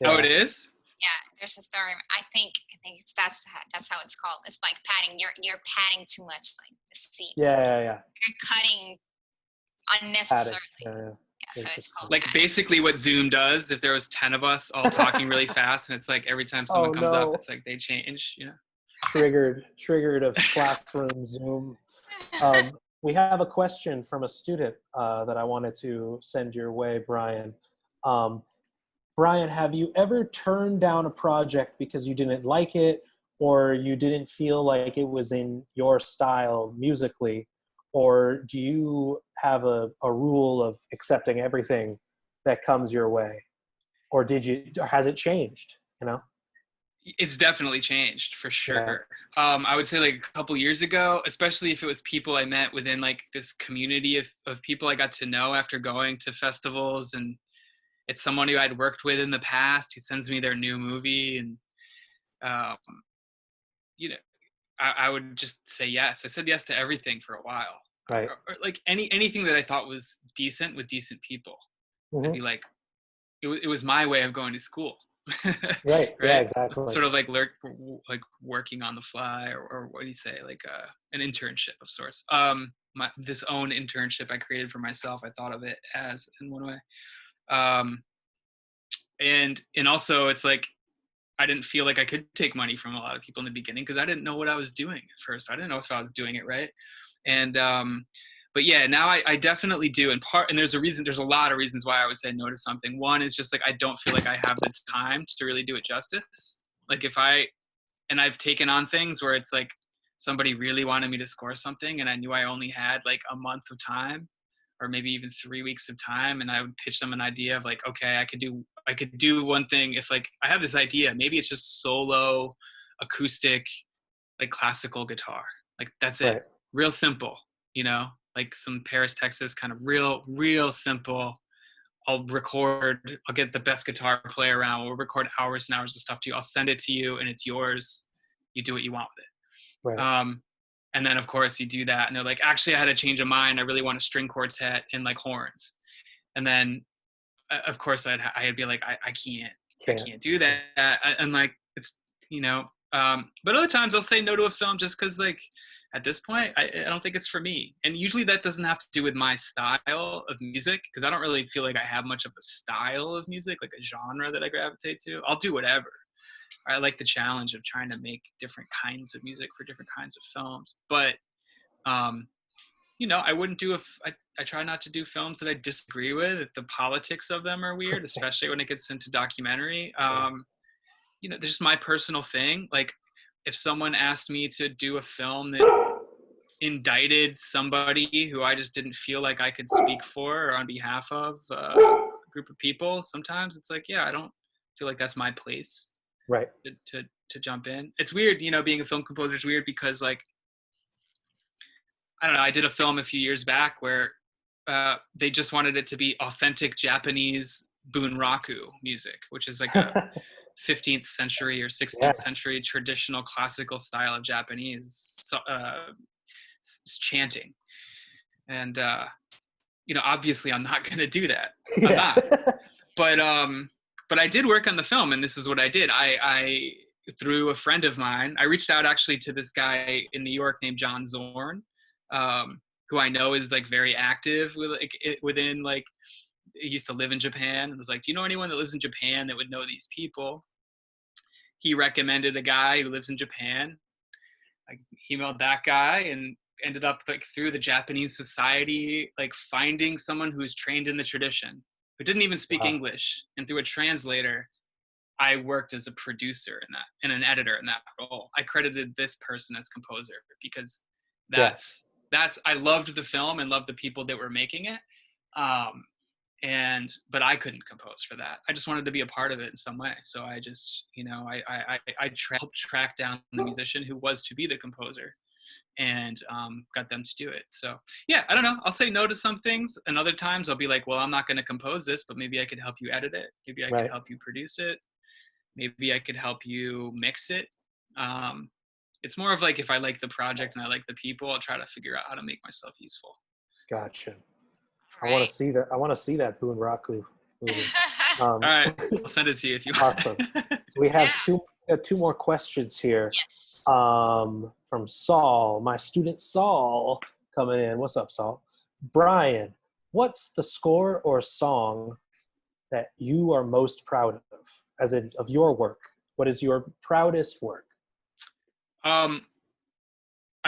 Yeah. Oh, it is? Yeah, there's a story. I think that's how it's called. It's like padding. You're padding too much, like the scene. Yeah. You're cutting unnecessarily. Yeah. So it's called like padding. basically what Zoom does. If there was 10 of us all talking really fast, and it's like every time someone comes up, it's like they change. You know. Triggered of classroom Zoom. We have a question from a student that I wanted to send your way, Brian. Brian, have you ever turned down a project because you didn't like it, or you didn't feel like it was in your style musically? Or do you have a rule of accepting everything that comes your way? Or has it changed, you know? It's definitely changed for sure. Yeah. I would say like a couple years ago, especially if it was people I met within like this community of people I got to know after going to festivals, and it's someone who I'd worked with in the past who sends me their new movie, and you know, I would just say yes. I said yes to everything for a while. Right. Or like anything that I thought was decent with decent people. Mm-hmm. I'd be like, it was my way of going to school. Right. Yeah, exactly. Sort of like working on the fly, or what do you say, like an internship of sorts. This own internship I created for myself, I thought of it as in one way. And also it's like I didn't feel like I could take money from a lot of people in the beginning because I didn't know what I was doing at first. I didn't know if I was doing it right. And but yeah, now I definitely do. And there's a lot of reasons why I would say no to something. One is just like I don't feel like I have the time to really do it justice. Like I've taken on things where it's like somebody really wanted me to score something and I knew I only had like a month of time, or maybe even 3 weeks of time, and I would pitch them an idea of like, okay, I could do one thing. If like I have this idea, maybe it's just solo acoustic, like classical guitar, like that's it. Real simple, you know, like some Paris, Texas kind of real simple. I'll get the best guitar player around. We'll record hours and hours of stuff to you. I'll send it to you and it's yours. You do what you want with it. Right. And then of course you do that and they're like, actually I had a change of mind. I really want a string quartet and like horns. And then of course I'd be like, I can't do that. And like, it's, you know, but other times I'll say no to a film just cause like, at this point, I don't think it's for me. And usually that doesn't have to do with my style of music, because I don't really feel like I have much of a style of music, like a genre that I gravitate to. I'll do whatever. I like the challenge of trying to make different kinds of music for different kinds of films. But, you know, I wouldn't do I try not to do films that I disagree with. If the politics of them are weird, especially when it gets into documentary. You know, there's my personal thing. Like, if someone asked me to do a film that indicted somebody who I just didn't feel like I could speak for or on behalf of a group of people, sometimes it's like, yeah, I don't feel like that's my place. Right. To jump in. It's weird, you know, being a film composer is weird because like, I don't know, I did a film a few years back where they just wanted it to be authentic Japanese bunraku music, which is like a 15th century or 16th century traditional classical style of Japanese chanting. And, you know, obviously I'm not going to do that. I'm not. But I did work on the film, and this is what I did. I through a friend of mine, I reached out actually to this guy in New York named John Zorn, who I know is like very active within like, he used to live in Japan, and was like, do you know anyone that lives in Japan that would know these people? He recommended a guy who lives in Japan. I emailed that guy and ended up like through the Japanese society, like finding someone who's trained in the tradition, who didn't even speak English, and through a translator, I worked as a producer in that, and an editor in that role. I credited this person as composer because I loved the film and loved the people that were making it. But I couldn't compose for that. I just wanted to be a part of it in some way. So I just, I helped track down the musician who was to be the composer, and got them to do it. So yeah, I don't know. I'll say no to some things, and other times I'll be like, well, I'm not going to compose this, but maybe I could help you edit it. Maybe I could help you produce it. Maybe I could help you mix it. It's more of like, if I like the project and I like the people, I'll try to figure out how to make myself useful. Gotcha. Right. I want to see that. I want to see that Boon Raku movie. All right, I'll send it to you if you want. Awesome. So we have two more questions here. Yes. From Saul, my student Saul, coming in. What's up, Saul? Brian, what's the score or song that you are most proud of, of your work? What is your proudest work? I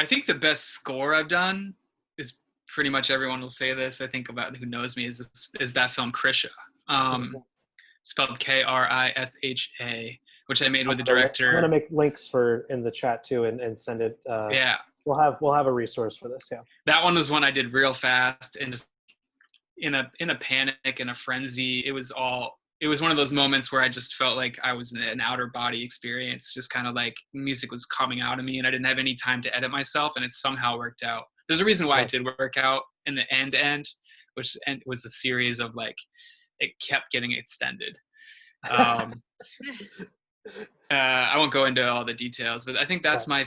think the best score I've done is, pretty much everyone will say this, I think, about who knows me, is that film Krisha. Spelled Krisha, which I made with the director. I'm gonna make links in the chat too, and send it. Yeah, we'll have a resource for this. Yeah, that one was one I did real fast and just in a panic, in a frenzy. It was one of those moments where I just felt like I was in an outer body experience, just kind of like music was coming out of me, and I didn't have any time to edit myself, and it somehow worked out. There's a reason why it did work out in the end, which was a series of like, it kept getting extended. I won't go into all the details, but I think that's my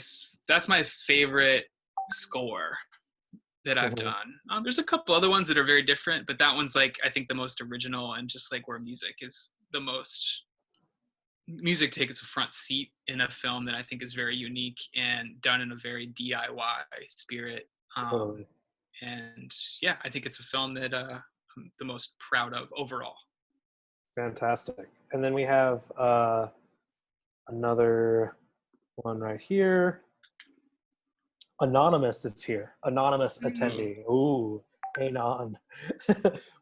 favorite score that I've done. There's a couple other ones that are very different, but that one's like, I think, the most original, and just like where music takes a front seat in a film that I think is very unique and done in a very DIY spirit. Totally. And yeah, I think it's a film that I'm the most proud of overall. Fantastic. And then we have another one right here. Anonymous is here. Anonymous attendee. Ooh, Anon.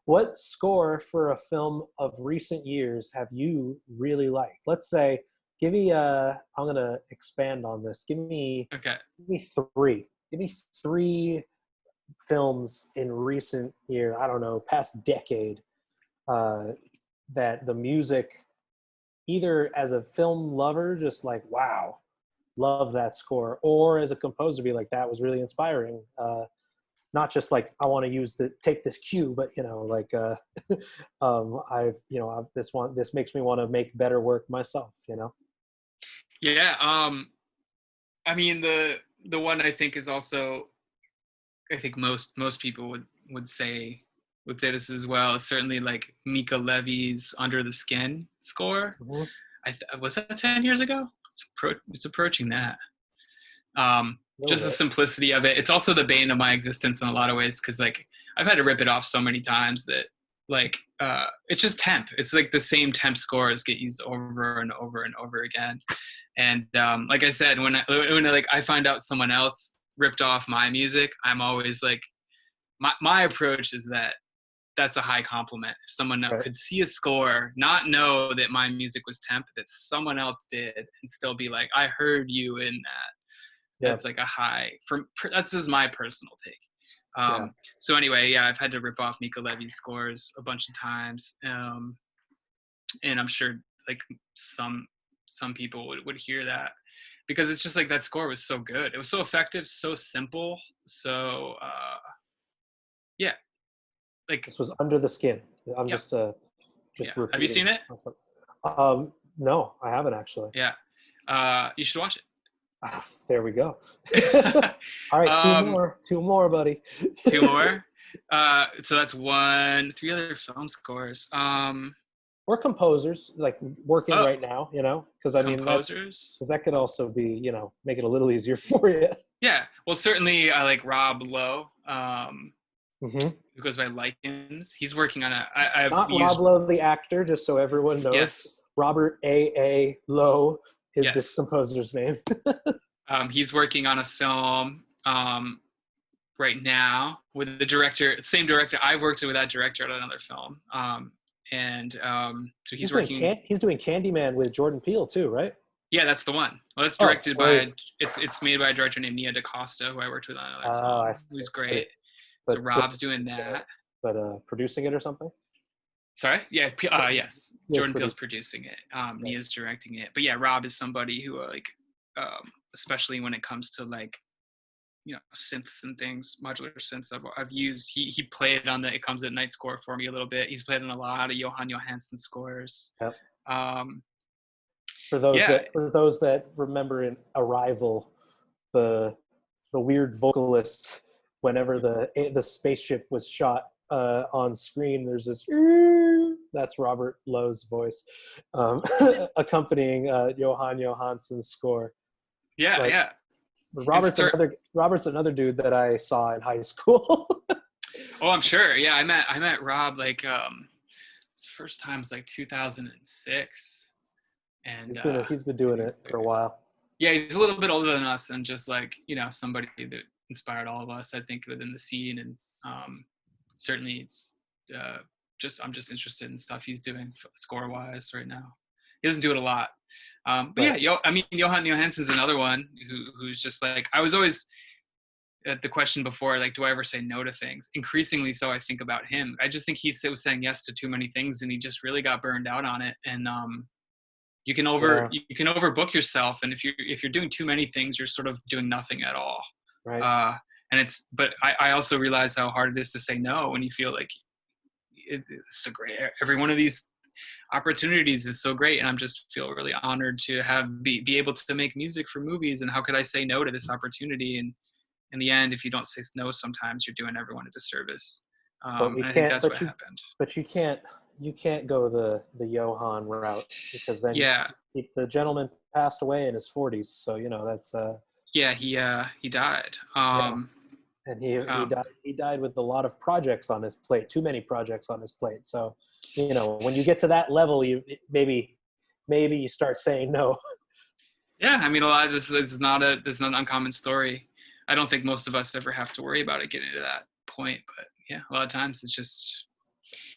What score for a film of recent years have you really liked? Let's say, I'm going to expand on this. Give me three. Give me three films in recent year, I don't know, past decade, that the music, either as a film lover, just like, wow, love that score, or as a composer, be like, that was really inspiring. Not just like, I want to take this cue, but like, this makes me want to make better work myself. Yeah. I mean, the one I think is also, I think most people would say this as well, is certainly like Mika Levy's Under the Skin score. Mm-hmm. Was that 10 years ago? It's approaching that. Just the simplicity of it. It's also the bane of my existence in a lot of ways, because like I've had to rip it off so many times that like it's just temp. It's like the same temp scores get used over and over and over again. And like I said, when I find out someone else ripped off my music, I'm always like, my approach is that's a high compliment. If someone could see a score, not know that my music was temp, that someone else did, and still be like, I heard you in that. That's like a high, that's just my personal take. So anyway, I've had to rip off Mika Levy's scores a bunch of times. And I'm sure like some people would hear that, because it's just like, that score was so good. It was so effective, so simple. So like, this was Under the Skin. I'm just repeating. Have you seen it? No, I haven't actually. Yeah. You should watch it. There we go. All right, two more, buddy. Two more. So that's 3 other film scores. Or composers, like working right now, because I mean, composers, because that could also be, make it a little easier for you. Yeah. Well, certainly I like Rob Lowe, who goes by Likens. He's working on not Rob Lowe, the actor, just so everyone knows. Yes. Robert A. Lowe is this composer's name. He's working on a film right now with the director, same director. I've worked with that director on another film. and so he's working. He's doing Candyman with Jordan Peele too, right? Yeah, that's the one. Well, that's directed by it's made by a director named Nia DaCosta, who I worked with on another film. Who's great. But so Rob's doing that. But producing it or something? Sorry? Yeah, yes. Jordan Peele's producing it. Nia's directing it. But yeah, Rob is somebody who especially when it comes to like, you know, synths and things, modular synths I've used. He played on the It Comes at Night score for me a little bit. He's played on a lot of Johan Johansson scores. Yep. For those that remember in Arrival, the weird vocalist, whenever the spaceship was shot on screen, there's this that's Robert Lowe's voice accompanying Johan Johansson's score. Yeah. Robert's another dude that I saw in high school. Oh, I'm sure. Yeah, I met Rob like his first time was like 2006. And he's been doing it for a while. Yeah, he's a little bit older than us, and just like, you know, somebody that inspired all of us, I think, within the scene. And certainly it's I'm just interested in stuff he's doing score wise right now. He doesn't do it a lot, but yeah, Johan Johansson's another one who's just like, I was always at the question before, like, do I ever say no to things? Increasingly so, I think about him. I just think he was saying yes to too many things, and he just really got burned out on it. And you can overbook yourself, and if you're doing too many things, you're sort of doing nothing at all. Right. But I also realize how hard it is to say no when you feel like it's so great. Every one of these opportunities is so great, and I'm just feel really honored to be able to make music for movies. And how could I say no to this opportunity? And in the end, if you don't say no, sometimes you're doing everyone a disservice. I think that's what happened. But you can't go the Johan route, because then the gentleman passed away in his 40s. So, you know, that's he died. And he died with a lot of projects on his plate, too many projects on his plate. So, you know, when you get to that level, you maybe you start saying no. Yeah, I mean, a lot of this is not an uncommon story. I don't think most of us ever have to worry about it getting to that point, but yeah, a lot of times it's just.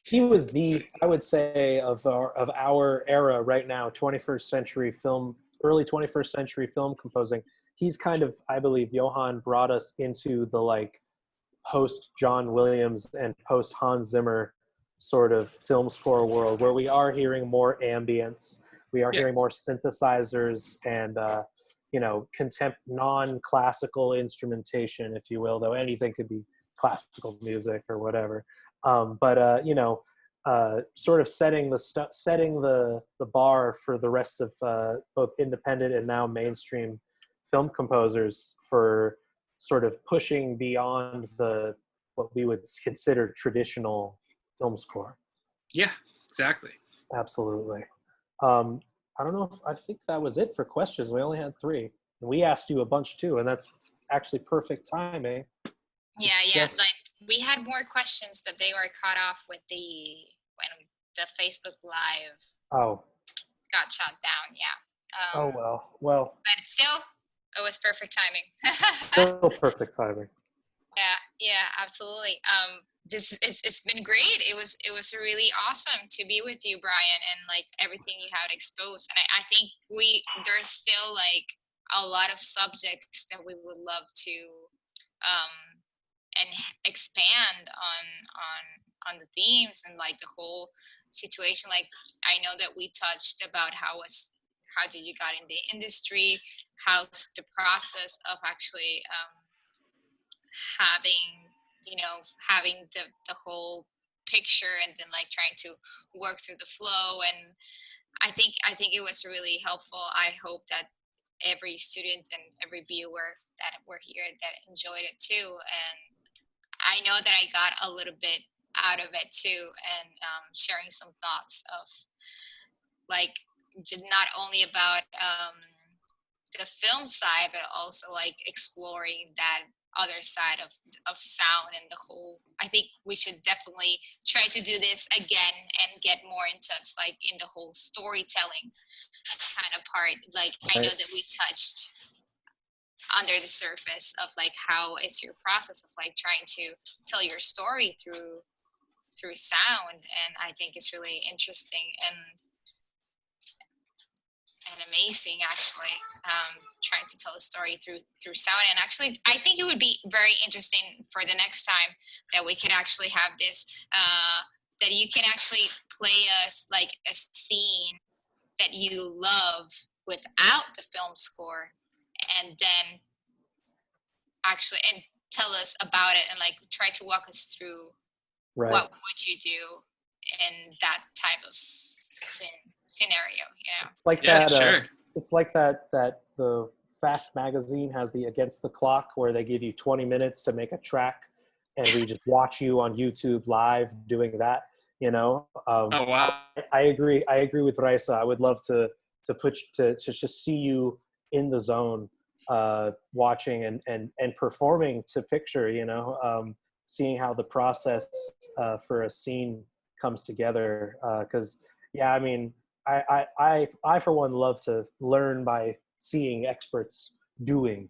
He was I would say, of our era right now, 21st century film, early 21st century film composing. He's kind of, I believe, Johan brought us into the like post John Williams and post Hans Zimmer sort of film score world, where we are hearing more ambience, we are hearing more synthesizers and you know, non-classical instrumentation, if you will, though anything could be classical music or whatever. But you know, sort of setting the bar for the rest of both independent and now mainstream film composers for sort of pushing beyond what we would consider traditional film score. Yeah, exactly. Absolutely. I don't know I think that was it for questions. We only had 3. And we asked you a bunch too, and that's actually perfect timing. Yeah. Yes. Like we had more questions, but they were cut off when the Facebook Live got shut down. Yeah. Well. But still, it was perfect timing. Still perfect timing. Yeah, absolutely. It's been great. It was really awesome to be with you, Brian, and like everything you had exposed. And I think there's still like a lot of subjects that we would love to and expand on the themes and like the whole situation. Like I know that we touched about how did you got in the industry, how's the process of actually having the whole picture, and then like trying to work through the flow. And I think it was really helpful. I hope that every student and every viewer that were here that enjoyed it too. And I know that I got a little bit out of it too, and sharing some thoughts of like not only about the film side, but also like exploring that other side of sound and the whole. I think we should definitely try to do this again and get more in touch, like in the whole storytelling kind of part. Like I know that we touched under the surface of like how is your process of like trying to tell your story through through sound, and I think it's really interesting and amazing, actually, trying to tell a story through sound. And actually, I think it would be very interesting for the next time that we could actually have this, that you can actually play us like a scene that you love without the film score, and then actually and tell us about it and like try to walk us through what would you do in that type of scenario. Like yeah, that. Sure. It's like that the Fact magazine has the Against the Clock, where they give you 20 minutes to make a track, and we just watch you on YouTube live doing that. Oh wow. I agree with Raisa. I would love to just see you in the zone, watching and performing to picture, seeing how the process for a scene comes together. Because I mean, I for one love to learn by seeing experts doing.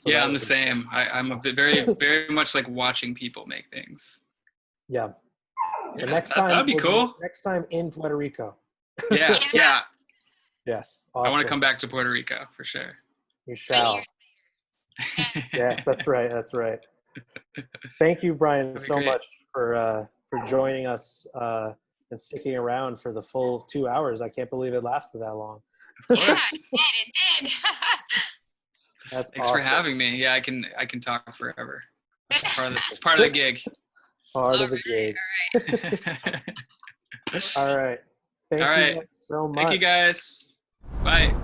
Yeah, I'm the same. I'm a bit very very much like watching people make things. Yeah. Yeah, next time that'd be cool. Next time in Puerto Rico. Yeah. Yes. Awesome. I want to come back to Puerto Rico for sure. You shall. Yes, that's right. That's right. Thank you, Brian, so much for joining us and sticking around for the full 2 hours. I can't believe it lasted that long. Of course. It did. That's Thanks awesome. for having me. Yeah, I can talk forever. It's part of the gig. Part of the gig. All right. Thank you so much. Thank you, guys. Bye.